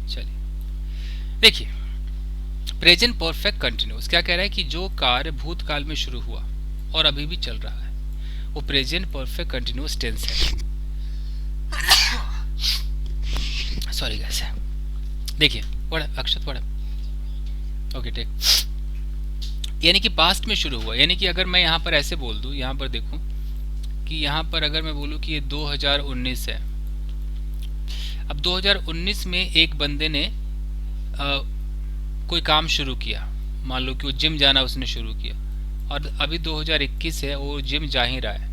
चलिए देखिए, प्रेजेंट परफेक्ट कंटिन्यूअस क्या कह रहा है कि जो कार्य भूतकाल में शुरू हुआ और अभी भी चल रहा है वो प्रेजेंट परफेक्ट कंटिन्यूअस टेंस है। सॉरी गाइस, देखिए पढ़ा अक्षत पढ़ा, ओके टेक, यानी कि पास्ट में शुरू हुआ, यानी कि अगर मैं यहाँ पर ऐसे बोल दूं, यहाँ पर देखूं कि यहाँ पर अगर मैं बोलूं कि ये 2019 है। अब 2019 में एक बंदे ने कोई काम शुरू किया, मान लो कि वो जिम जाना उसने शुरू किया, और अभी 2021 है, वो जिम जा ही रहा है,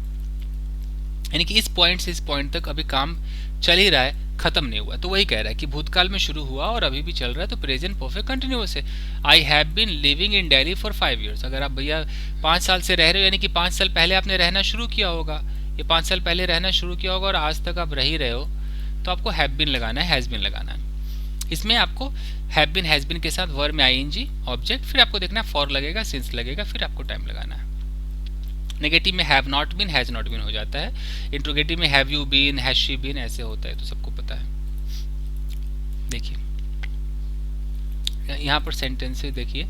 यानी कि इस पॉइंट से इस पॉइंट तक अभी काम चल ही रहा है, खत्म नहीं हुआ। तो वही कह रहा है कि भूतकाल में शुरू हुआ और अभी भी चल रहा है, तो प्रेजेंट परफेक्ट कंटिन्यूअस है। I have been living in Delhi for 5 years। अगर आप भैया 5 साल से रह रहे हो, यानी कि 5 साल पहले आपने रहना शुरू किया होगा, ये 5 साल पहले रहना शुरू किया होगा और आज तक आप रह ही रहे हो, तो आपको हैव बीन लगाना है, हैज बीन लगाना है। इसमें आपको हैव बीन हैज बीन के साथ वर्ब में आईएनजी ऑब्जेक्ट, फिर आपको देखना फॉर लगेगा, सिंस लगेगा, फिर आपको टाइम लगाना है। नेगेटिव में have not been has not been हो जाता है, इंट्रोगेटिव में have you been has she been ऐसे होता है, तो सबको पता है। देखिए यहाँ पर सेंटेंसेस देखिए,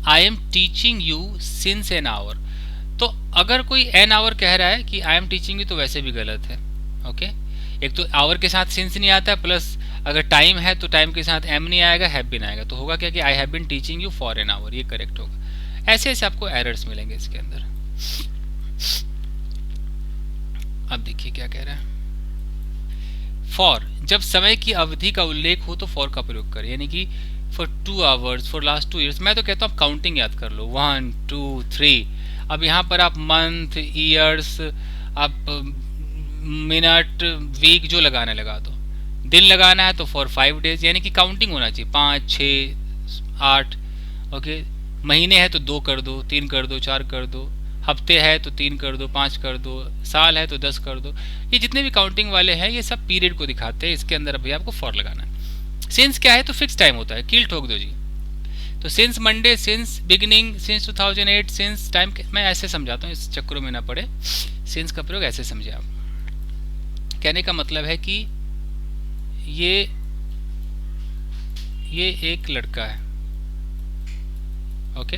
I am teaching you since an hour. तो अगर कोई एन आवर कह रहा है कि आई एम टीचिंग यू तो वैसे भी गलत है। ओके, एक तो आवर के साथ सिंस नहीं आता, प्लस अगर टाइम है तो टाइम के साथ एम नहीं आएगा, हैव बीन आएगा, तो होगा क्या कि I have been teaching you for an hour, ये करेक्ट होगा। ऐसे ऐसे आपको एरर्स मिलेंगे इसके अंदर। अब देखिए क्या कह रहा है, फॉर जब समय की अवधि का उल्लेख हो तो फॉर का प्रयोग करें, यानी कि for 2 hours, for last 2 years. मैं तो कहता हूँ काउंटिंग याद कर लो, 1 2 3। अब यहाँ पर आप मंथ, ईयर्स, आप मिनट, वीक जो लगाना लगा दो। दिन लगाना है तो फॉर 5 डेज, यानी कि काउंटिंग होना चाहिए, 5 6 8। ओके, महीने है तो 2 कर दो, 3 कर दो, 4 कर दो, हफ्ते है तो 3 कर दो, 5 कर दो, साल है तो 10 कर दो। ये जितने भी काउंटिंग वाले हैं ये सब पीरियड को दिखाते हैं, इसके अंदर अभी आपको फॉर लगाना है। सिंस क्या है तो फिक्स टाइम होता है, कील ठोक दो जी। तो since Monday, since beginning, since 2008, since time, मैं ऐसे समझाता हूँ, इस चक्करों में ना पड़े। सिंस का प्रयोग ऐसे समझे आप। कहने का मतलब है कि ये एक लड़का है, ओके,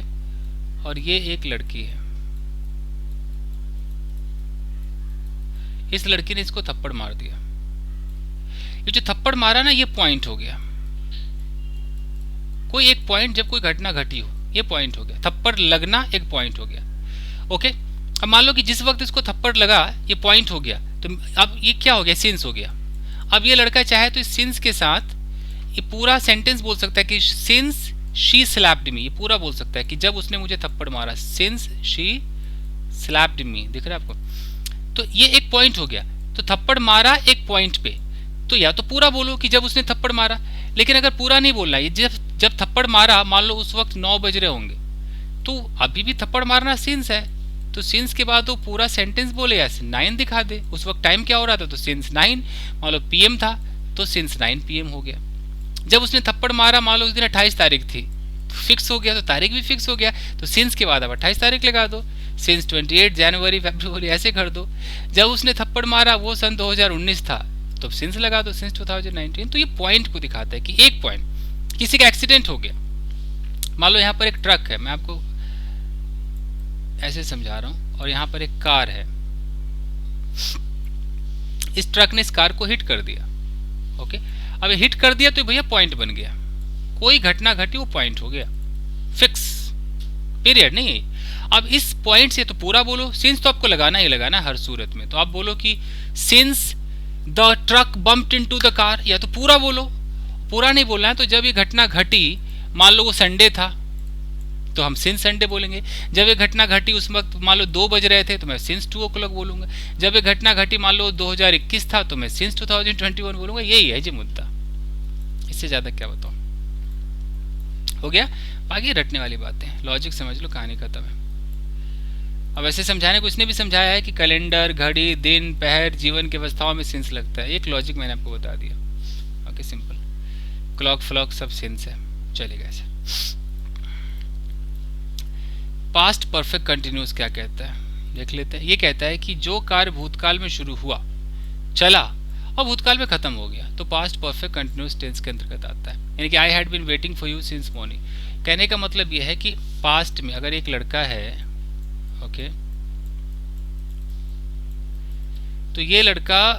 और ये एक लड़की है। इस लड़की ने इसको थप्पड़ मार दिया। ये जो थप्पड़ मारा ना, ये पॉइंट हो गया। कोई एक पॉइंट, जब कोई घटना घटी हो, ये पॉइंट हो गया। थप्पड़ लगना एक पॉइंट हो गया। ओके, अब मान लो कि जिस वक्त इसको थप्पड़ लगा ये पॉइंट हो गया, तो अब ये क्या हो गया, सिंस हो गया। अब ये लड़का चाहे तो इस सिंस के साथ ये पूरा सेंटेंस बोल सकता है कि सिंस शी स्लैप्ड मी, ये पूरा बोल सकता है कि जब उसने मुझे थप्पड़ मारा, सिंस शी स्लैप्ड मी। दिख रहा है आपको? तो ये एक पॉइंट हो गया। तो थप्पड़ मारा एक पॉइंट पे, तो या तो पूरा बोलो कि जब उसने थप्पड़ मारा, लेकिन अगर पूरा नहीं बोलना, ये जब थप्पड़ मारा, मान लो उस वक्त 9 बज रहे होंगे, तो अभी भी थप्पड़ मारना सिंस है, तो सिंस के बाद वो पूरा सेंटेंस बोले या 9 दिखा दे। उस वक्त टाइम क्या हो रहा था, तो सिंस 9, मान लो पीएम था तो सिंस 9 पीएम हो गया। जब उसने थप्पड़ मारा, मान लो उस दिन 28 तारीख थी, तो फिक्स हो गया, तो तारीख भी फिक्स हो गया, तो सिंस के बाद अब 28 तारीख लगा दो, सिंस 28 जनवरी फरवरी ऐसे कर दो। जब उसने थप्पड़ मारा वो सन 2019 था, तो सिंस लगा दो, सिंस 2019। तो ये पॉइंट को दिखाता है कि एक पॉइंट, किसी का एक्सीडेंट हो गया। मान लो यहाँ पर एक ट्रक है, मैं आपको ऐसे समझा रहा हूँ, और यहाँ पर एक कार है। इस ट्रक ने इस कार को हिट कर दिया। ओके, अब हिट कर दिया तो भैया पॉइंट बन गया। कोई घटना घटी वो पॉइंट हो गया, फिक्स, पीरियड नहीं है। अब इस पॉइंट से तो पूरा बोलो, सिंस तो आपको लगाना ही लगाना हर सूरत में। तो आप बोलो कि since the truck bumped into the car, या तो पूरा बोलो। पूरा नहीं बोलना है, तो जब ये घटना घटी, मान लो वो संडे था, तो हम सिंस संडे बोलेंगे। जब ये घटना घटी उस वक्त मान लो 2 बज रहे थे, तो मैं सिंस 2 o'clock बोलूंगा। जब ये घटना घटी मान लो 2021 था, तो मैं सिंस 2021 बोलूंगा। यही है जी मुद्दा, इससे ज्यादा क्या बताऊं। हो गया, बाकी रटने वाली बातें, लॉजिक समझ लो, कहानी खत्म है। अब ऐसे समझाने को इसने भी समझाया है कि कैलेंडर, घड़ी, दिन, पहर, जीवन की अवस्थाओं में सिंस लगता है। एक लॉजिक मैंने आपको बता दिया। ओके, सिंपल, क्लॉक फ्लॉक सब सिंस है, चलेगा ऐसे। पास्ट परफेक्ट कंटिन्यूस क्या कहता है, देख लेते हैं। ये कहता है कि जो कार्य भूतकाल में शुरू हुआ, चला और भूतकाल में खत्म हो गया, तो पास्ट परफेक्ट कंटिन्यूस टेंस के अंतर्गत आता है। यानी कि I had been waiting for you since morning. कहने का मतलब यह है कि पास्ट में अगर एक लड़का है, ओके, तो ये लड़का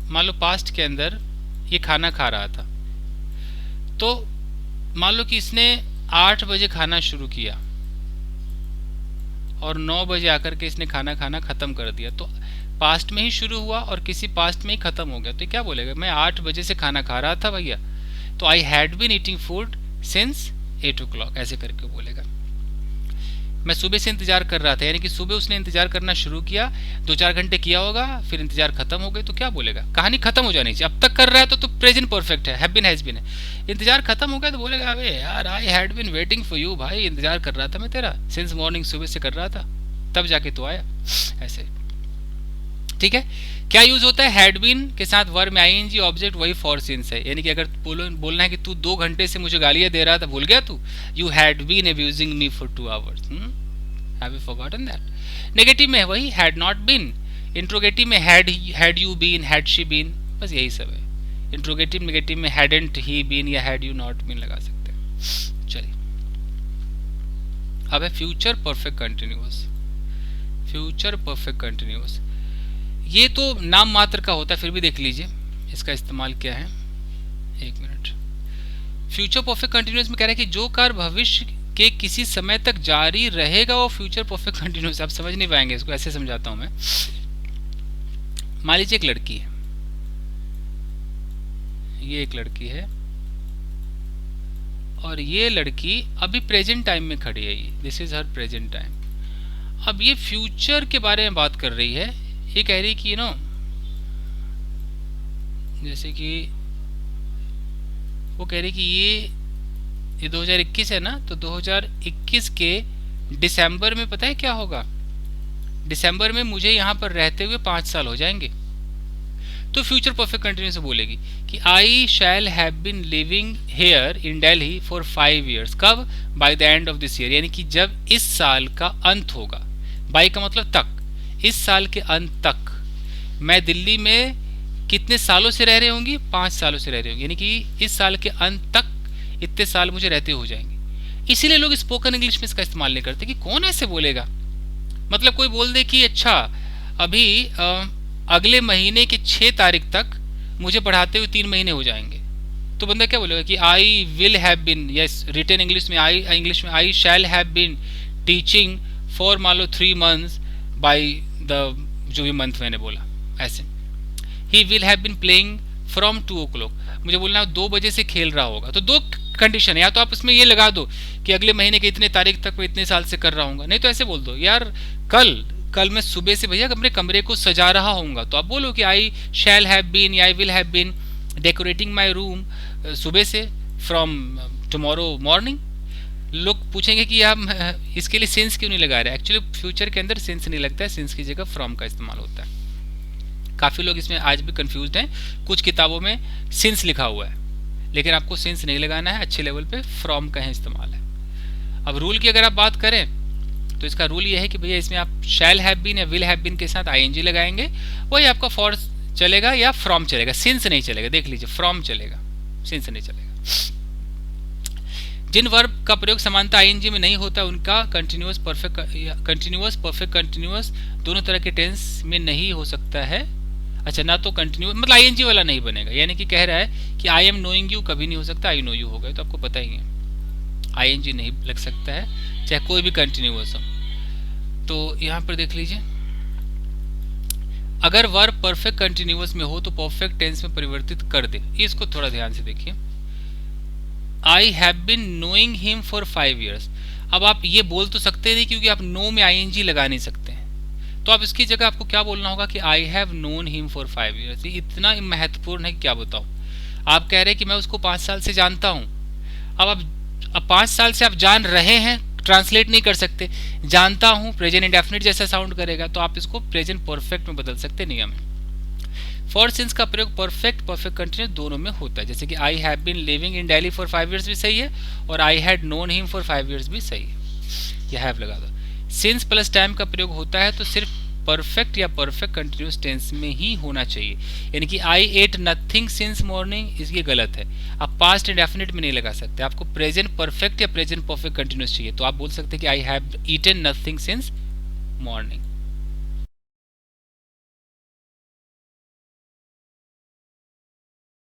मान लो पास्ट के अंदर ये खाना खा रहा था, तो मान लो कि इसने 8 बजे खाना शुरू किया और 9 बजे आकर के इसने खाना खाना खत्म कर दिया, तो पास्ट में ही शुरू हुआ और किसी पास्ट में ही खत्म हो गया। तो क्या बोलेगा, मैं 8 बजे से खाना खा रहा था भैया, तो I had been eating food since 8 o'clock, ऐसे करके बोलेगा। मैं सुबह से इंतजार कर रहा था, यानी कि सुबह उसने इंतजार करना शुरू किया, 2-4 घंटे किया होगा, फिर इंतजार खत्म हो गई, तो क्या बोलेगा, कहानी खत्म हो जानी चाहिए। अब तक कर रहा है तो प्रेजेंट परफेक्ट है, हैव बीन हैज बीन है। इंतजार खत्म हो गया तो बोलेगा, अबे यार I had been waiting for you, भाई इंतजार कर रहा था मैं तेरा, सिंस मॉर्निंग, सुबह से कर रहा था, तब जाके तो आया। ऐसे ठीक है। क्या यूज होता है, हैड बीन के साथ वर्ब में आईएनजी, ऑब्जेक्ट वही फॉर सिंस है। यानी कि अगर बोलना है कि तू 2 घंटे से मुझे गालियां दे रहा था, भूल गया तू, you had been abusing me for 2 hours, have you forgotten that. Negative में है वही हैड नॉट बीन, इंट्रोगेटिव में had you been, had she been, बस यही सब है। इंट्रोगेटिव नेगेटिव में हैडंट ही बीन या हैड यू नॉट बीन लगा सकते हैं। चलिए अब है future perfect continuous. Future perfect continuous ये तो नाम मात्र का होता है, फिर भी देख लीजिए इसका इस्तेमाल क्या है। एक मिनट। फ्यूचर परफेक्ट कंटिन्यूअस में कह रहा है कि जो कार्य भविष्य के किसी समय तक जारी रहेगा वो फ्यूचर परफेक्ट कंटिन्यूअस। आप समझ नहीं पाएंगे इसको, ऐसे समझाता हूं मैं। मान लीजिए एक लड़की है, ये एक लड़की है और ये लड़की अभी प्रेजेंट टाइम में खड़ी है, this is her present time. अब ये फ्यूचर के बारे में बात कर रही है, ये कह रही कि जैसे कि वो कह रही कि ये 2021 है ना, तो 2021 के दिसंबर में पता है क्या होगा, दिसंबर में मुझे यहाँ पर रहते हुए 5 साल हो जाएंगे। तो फ्यूचर परफेक्ट कंटिन्यूअस से बोलेगी कि I shall have been living here in Delhi for 5 years। कब, by the end of this year, यानी कि जब इस साल का अंत होगा। बाई का मतलब तक, इस साल के अंत तक मैं दिल्ली में कितने सालों से रह रही होंगी, 5 सालों से रह रही होंगी, यानी कि इस साल के अंत तक इतने साल मुझे रहते हो जाएंगे। इसीलिए लोग स्पोकन इंग्लिश में इसका इस्तेमाल नहीं करते कि कौन ऐसे बोलेगा। मतलब कोई बोल दे कि अच्छा अभी अगले महीने की 6 तारीख तक मुझे पढ़ाते हुए 3 महीने हो जाएंगे, तो बंदा क्या बोलेगा कि I will have been, yes written English में I shall have been teaching for मान लो 3 months बाई द जो भी मंथ मैंने बोला ऐसे। He will have been playing from 2 o'clock, मुझे बोलना 2 बजे से खेल रहा होगा। तो 2 कंडीशन है, या तो आप उसमें ये लगा दो कि अगले महीने के इतने तारीख तक मैं इतने साल से कर रहा हूँ, नहीं तो ऐसे बोल दो यार कल मैं सुबह से भैया अपने कमरे को सजा रहा हूँगा, तो आप बोलो कि आई शैल हैव बीन या I will have been decorating my room सुबह से फ्रॉम टुमारो मॉर्निंग। लोग पूछेंगे कि आप इसके लिए सेंस क्यों नहीं लगा रहे। एक्चुअली फ्यूचर के अंदर सेंस नहीं लगता है, सेंस की जगह फ्रॉम का इस्तेमाल होता है। काफ़ी लोग इसमें आज भी कंफ्यूज्ड हैं, कुछ किताबों में सेंस लिखा हुआ है लेकिन आपको सेंस नहीं लगाना है, अच्छे लेवल पे फ्रॉम का ही इस्तेमाल है। अब रूल की अगर आप बात करें तो इसका रूल ये है कि भैया इसमें आप शैल हैव बीन या विल हैव बीन के साथ आईएनजी लगाएंगे, वही आपका फॉर चलेगा या फ्रॉम चलेगा, सेंस नहीं चलेगा। देख लीजिए फ्रॉम चलेगा, सेंस नहीं चलेगा। जिन वर्ब का प्रयोग समानता आईएनजी में नहीं होता उनका कंटिन्यूअस परफेक्ट कंटिन्यूअस दोनों तरह के टेंस में नहीं हो सकता है। अच्छा, ना तो कंटिन्यूअस मतलब आईएनजी वाला नहीं बनेगा, यानी कि कह रहा है कि आई एम नोइंग यू कभी नहीं हो सकता, आई नो यू हो गए, तो आपको पता ही है आईएनजी नहीं लग सकता है चाहे कोई भी कंटिन्यूअस हो। तो यहाँ पर देख लीजिए, अगर वर्ब परफेक्ट कंटिन्यूअस में हो तो परफेक्ट टेंस में परिवर्तित कर दे। इसको थोड़ा ध्यान से देखिए, I have been knowing him for 5 years। अब आप ये बोल तो सकते नहीं क्योंकि आप नो में आईएनजी लगा नहीं सकते हैं, तो आप इसकी जगह आपको क्या बोलना होगा कि I have known him for 5 years। ये इतना महत्वपूर्ण है कि क्या बताऊं। आप कह रहे हैं कि मैं उसको 5 साल से जानता हूं, अब 5 साल से आप जान रहे हैं, ट्रांसलेट नहीं कर सकते। जानता हूं प्रेजेंट इंडेफिनिट जैसा साउंड करेगा, तो आप इसको प्रेजेंट परफेक्ट में बदल सकते, नियम है। फॉर सिंस का प्रयोग परफेक्ट कंटिन्यूअस दोनों में होता है, जैसे कि I have been living in Delhi for 5 years भी सही है और I had known him for 5 years भी सही है। यह हैव लगा दो। सिंस प्लस टाइम का प्रयोग होता है तो सिर्फ परफेक्ट या परफेक्ट कंटिन्यूअस टेंस में ही होना चाहिए, यानी कि आई एट नथिंग सिंस मॉर्निंग, इसलिए गलत है। आप पास्ट इंडेफिनिट में नहीं लगा सकते, आपको प्रेजेंट परफेक्ट या प्रेजेंट परफेक्ट कंटिन्यूअस चाहिए, तो आप बोल सकते हैं कि I have eaten nothing since morning.